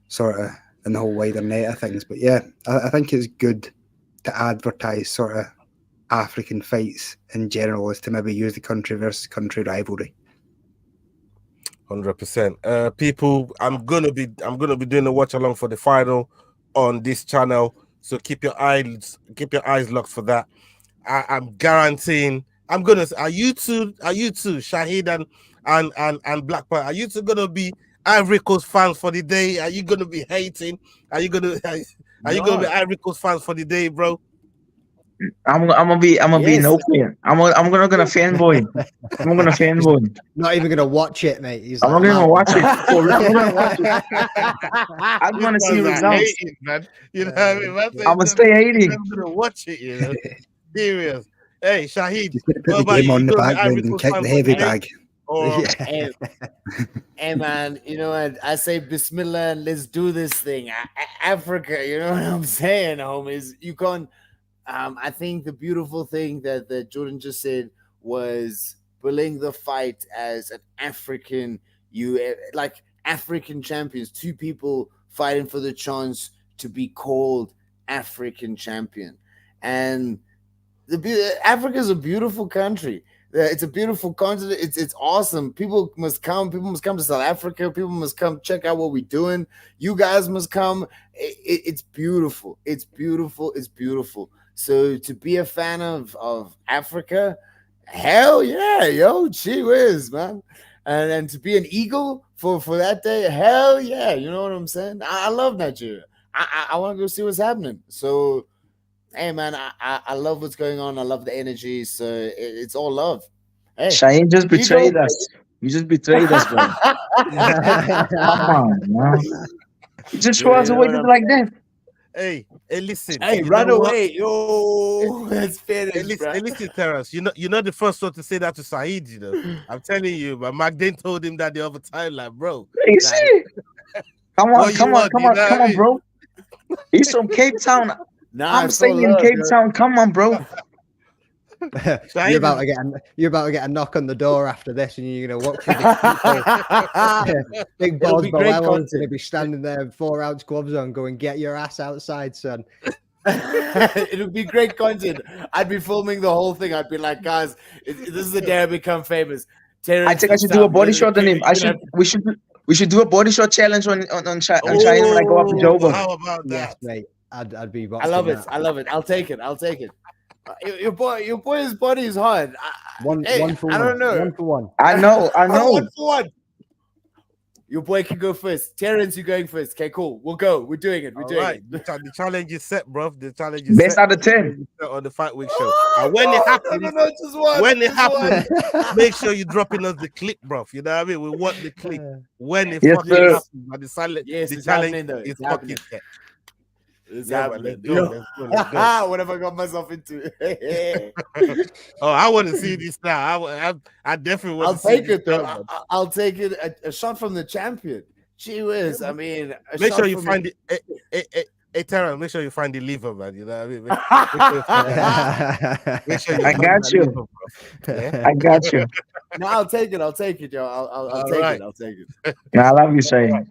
sort of in the whole wider net of things. But yeah, I think it's good to advertise sort of African fights in general, is to maybe use the country versus country rivalry. 100%. People, I'm gonna be doing a watch along for the final on this channel. So keep your eyes locked for that. I'm guaranteeing. Are you two, Shahid and Black Panther? Are you two gonna be Ivory Coast fans for the day? Are you gonna be hating? Are you gonna be Ivory Coast fans for the day, bro? I'm gonna be no fan. I'm gonna fanboy. I'm gonna fanboy. Not even gonna watch it, mate. He's I'm like, not gonna "I'm watch out." it. For real, I'm gonna watch it. I'm gonna see results. Hating, man. You know what I mean? Man, I'm gonna stay hating. I'm gonna watch it. You know, serious. Hey, Shahid, Just gonna put what the about game you? on You the gonna be background Ivory and Coast kick fan the for heavy the day? bag. Or Hey man, you know what? I say Bismillah and let's do this thing. Africa, you know what I'm saying, homies? You can't. I think the beautiful thing that Jordan just said was billing the fight as an African, like African champions, two people fighting for the chance to be called African champion, and Africa is a beautiful country. It's a beautiful continent. It's awesome. People must come. People must come to South Africa. People must come check out what we're doing. You guys must come. It's beautiful. It's beautiful. It's beautiful. So to be a fan of Africa, hell yeah, yo, gee whiz, man. And to be an eagle for that day, hell yeah. You know what I'm saying? I love Nigeria. I want to go see what's happening. So hey man, I love what's going on. I love the energy. So it's all love. Hey, Shaheen just betrayed us. You just betrayed us, bro. Come on, man. You just throw us away just like that. hey, listen. Hey, you run know what? away. Yo, that's finished, Hey, listen, Terance. You're not the first one to say that to Saeed, you know. I'm telling you, but Magdane told him that the other time, like, bro. You like, see? Come what you on, want, you know what I come on, mean? bro. He's from Cape Town. Nah, I'm it's all saying love, Cape yo. Town. Come on, bro. You're about to get a knock on the door after this, and you're gonna watch the big It'll balls be great Balelo is gonna content. be standing there in 4-ounce gloves on, going, "Get your ass outside, son." It'll be great content. I'd be filming the whole thing. I'd be like, guys, this is the day I become famous. I think I should do a body shot on him. We should do a body shot challenge on China when I go up to Joburg. How about Yes, that? mate. I'd be. I love it. That. I love it. I'll take it. I'll take it. Your boy's body is hard. One for I one. don't know. 1 for 1. I know. 1 for 1. Your boy can go first. Terance, you're going first. Okay, cool. We'll go. We're doing it. We're doing it. The challenge is set, bro. The challenge is Best set. out of 10 on the Fight Week show. And when it happens, make sure you're dropping us the clip, bro. You know what I mean? We want the clip when it fucking happens. But the challenge is fucking set. It's Yeah, happening. let's go. What have I got myself into? Oh, I want to see this now. I definitely want I'll to see take this it though. now, I'll take it. A shot from the champion. Gee whiz. I mean, make sure you find it. Hey, Terance, make sure you find the liver, man. You know what I mean? Make sure you I find got that you. liver, bro. Yeah? I got you. No, I'll take it. I'll take it, yo. I'll take it. I'll take it. I love you, Shaheen.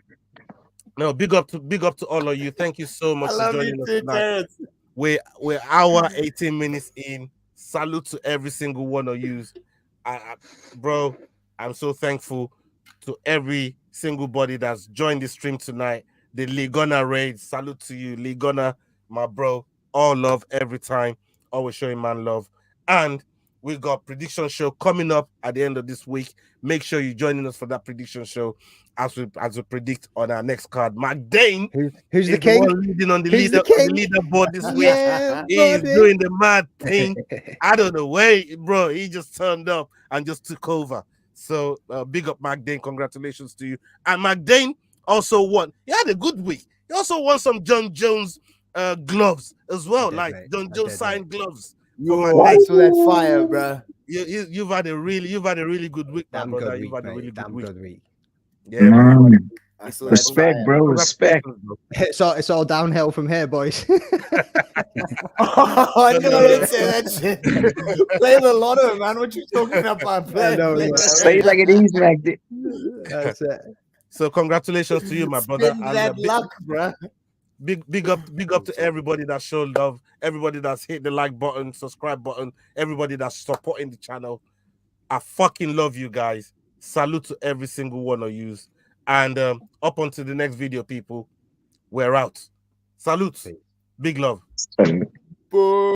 No, big up to all of you. Thank you so much I for love joining you us too, tonight. Terance. We're hour 18 minutes in. Salute to every single one of you. Bro, I'm so thankful to every single body that's joined the stream tonight. The Ligona raid, salute to you, Ligona, my bro. All love every time. Always showing man love. And we got prediction show coming up at the end of this week. Make sure you're joining us for that prediction show as we predict on our next card. Magdane, who's the king? Leading on the leaderboard this week. Yeah, He's buddy. doing the mad thing. I don't know where, bro. He just turned up and just took over. So big up Magdane. Congratulations to you. And Magdane also won. He had a good week. He also won some John Jones gloves as well, John Jones signed gloves. Thanks for that fire, bro. You've had a really good week, my brother. You've had a really good week. Yeah, Respect, bro. Respect. It's all downhill from here, boys. I don't say that shit. Play the lotto, man. What you talking about? Play. Say it like it is, Magdane. That's it. So congratulations to you, my brother. Spin that luck, bro. Big up to everybody that showed love, everybody that's hit the like button, subscribe button, everybody that's supporting the channel. I fucking love you guys. Salute to every single one of you. And up onto the next video, people. We're out. Salute. Big love. Boom.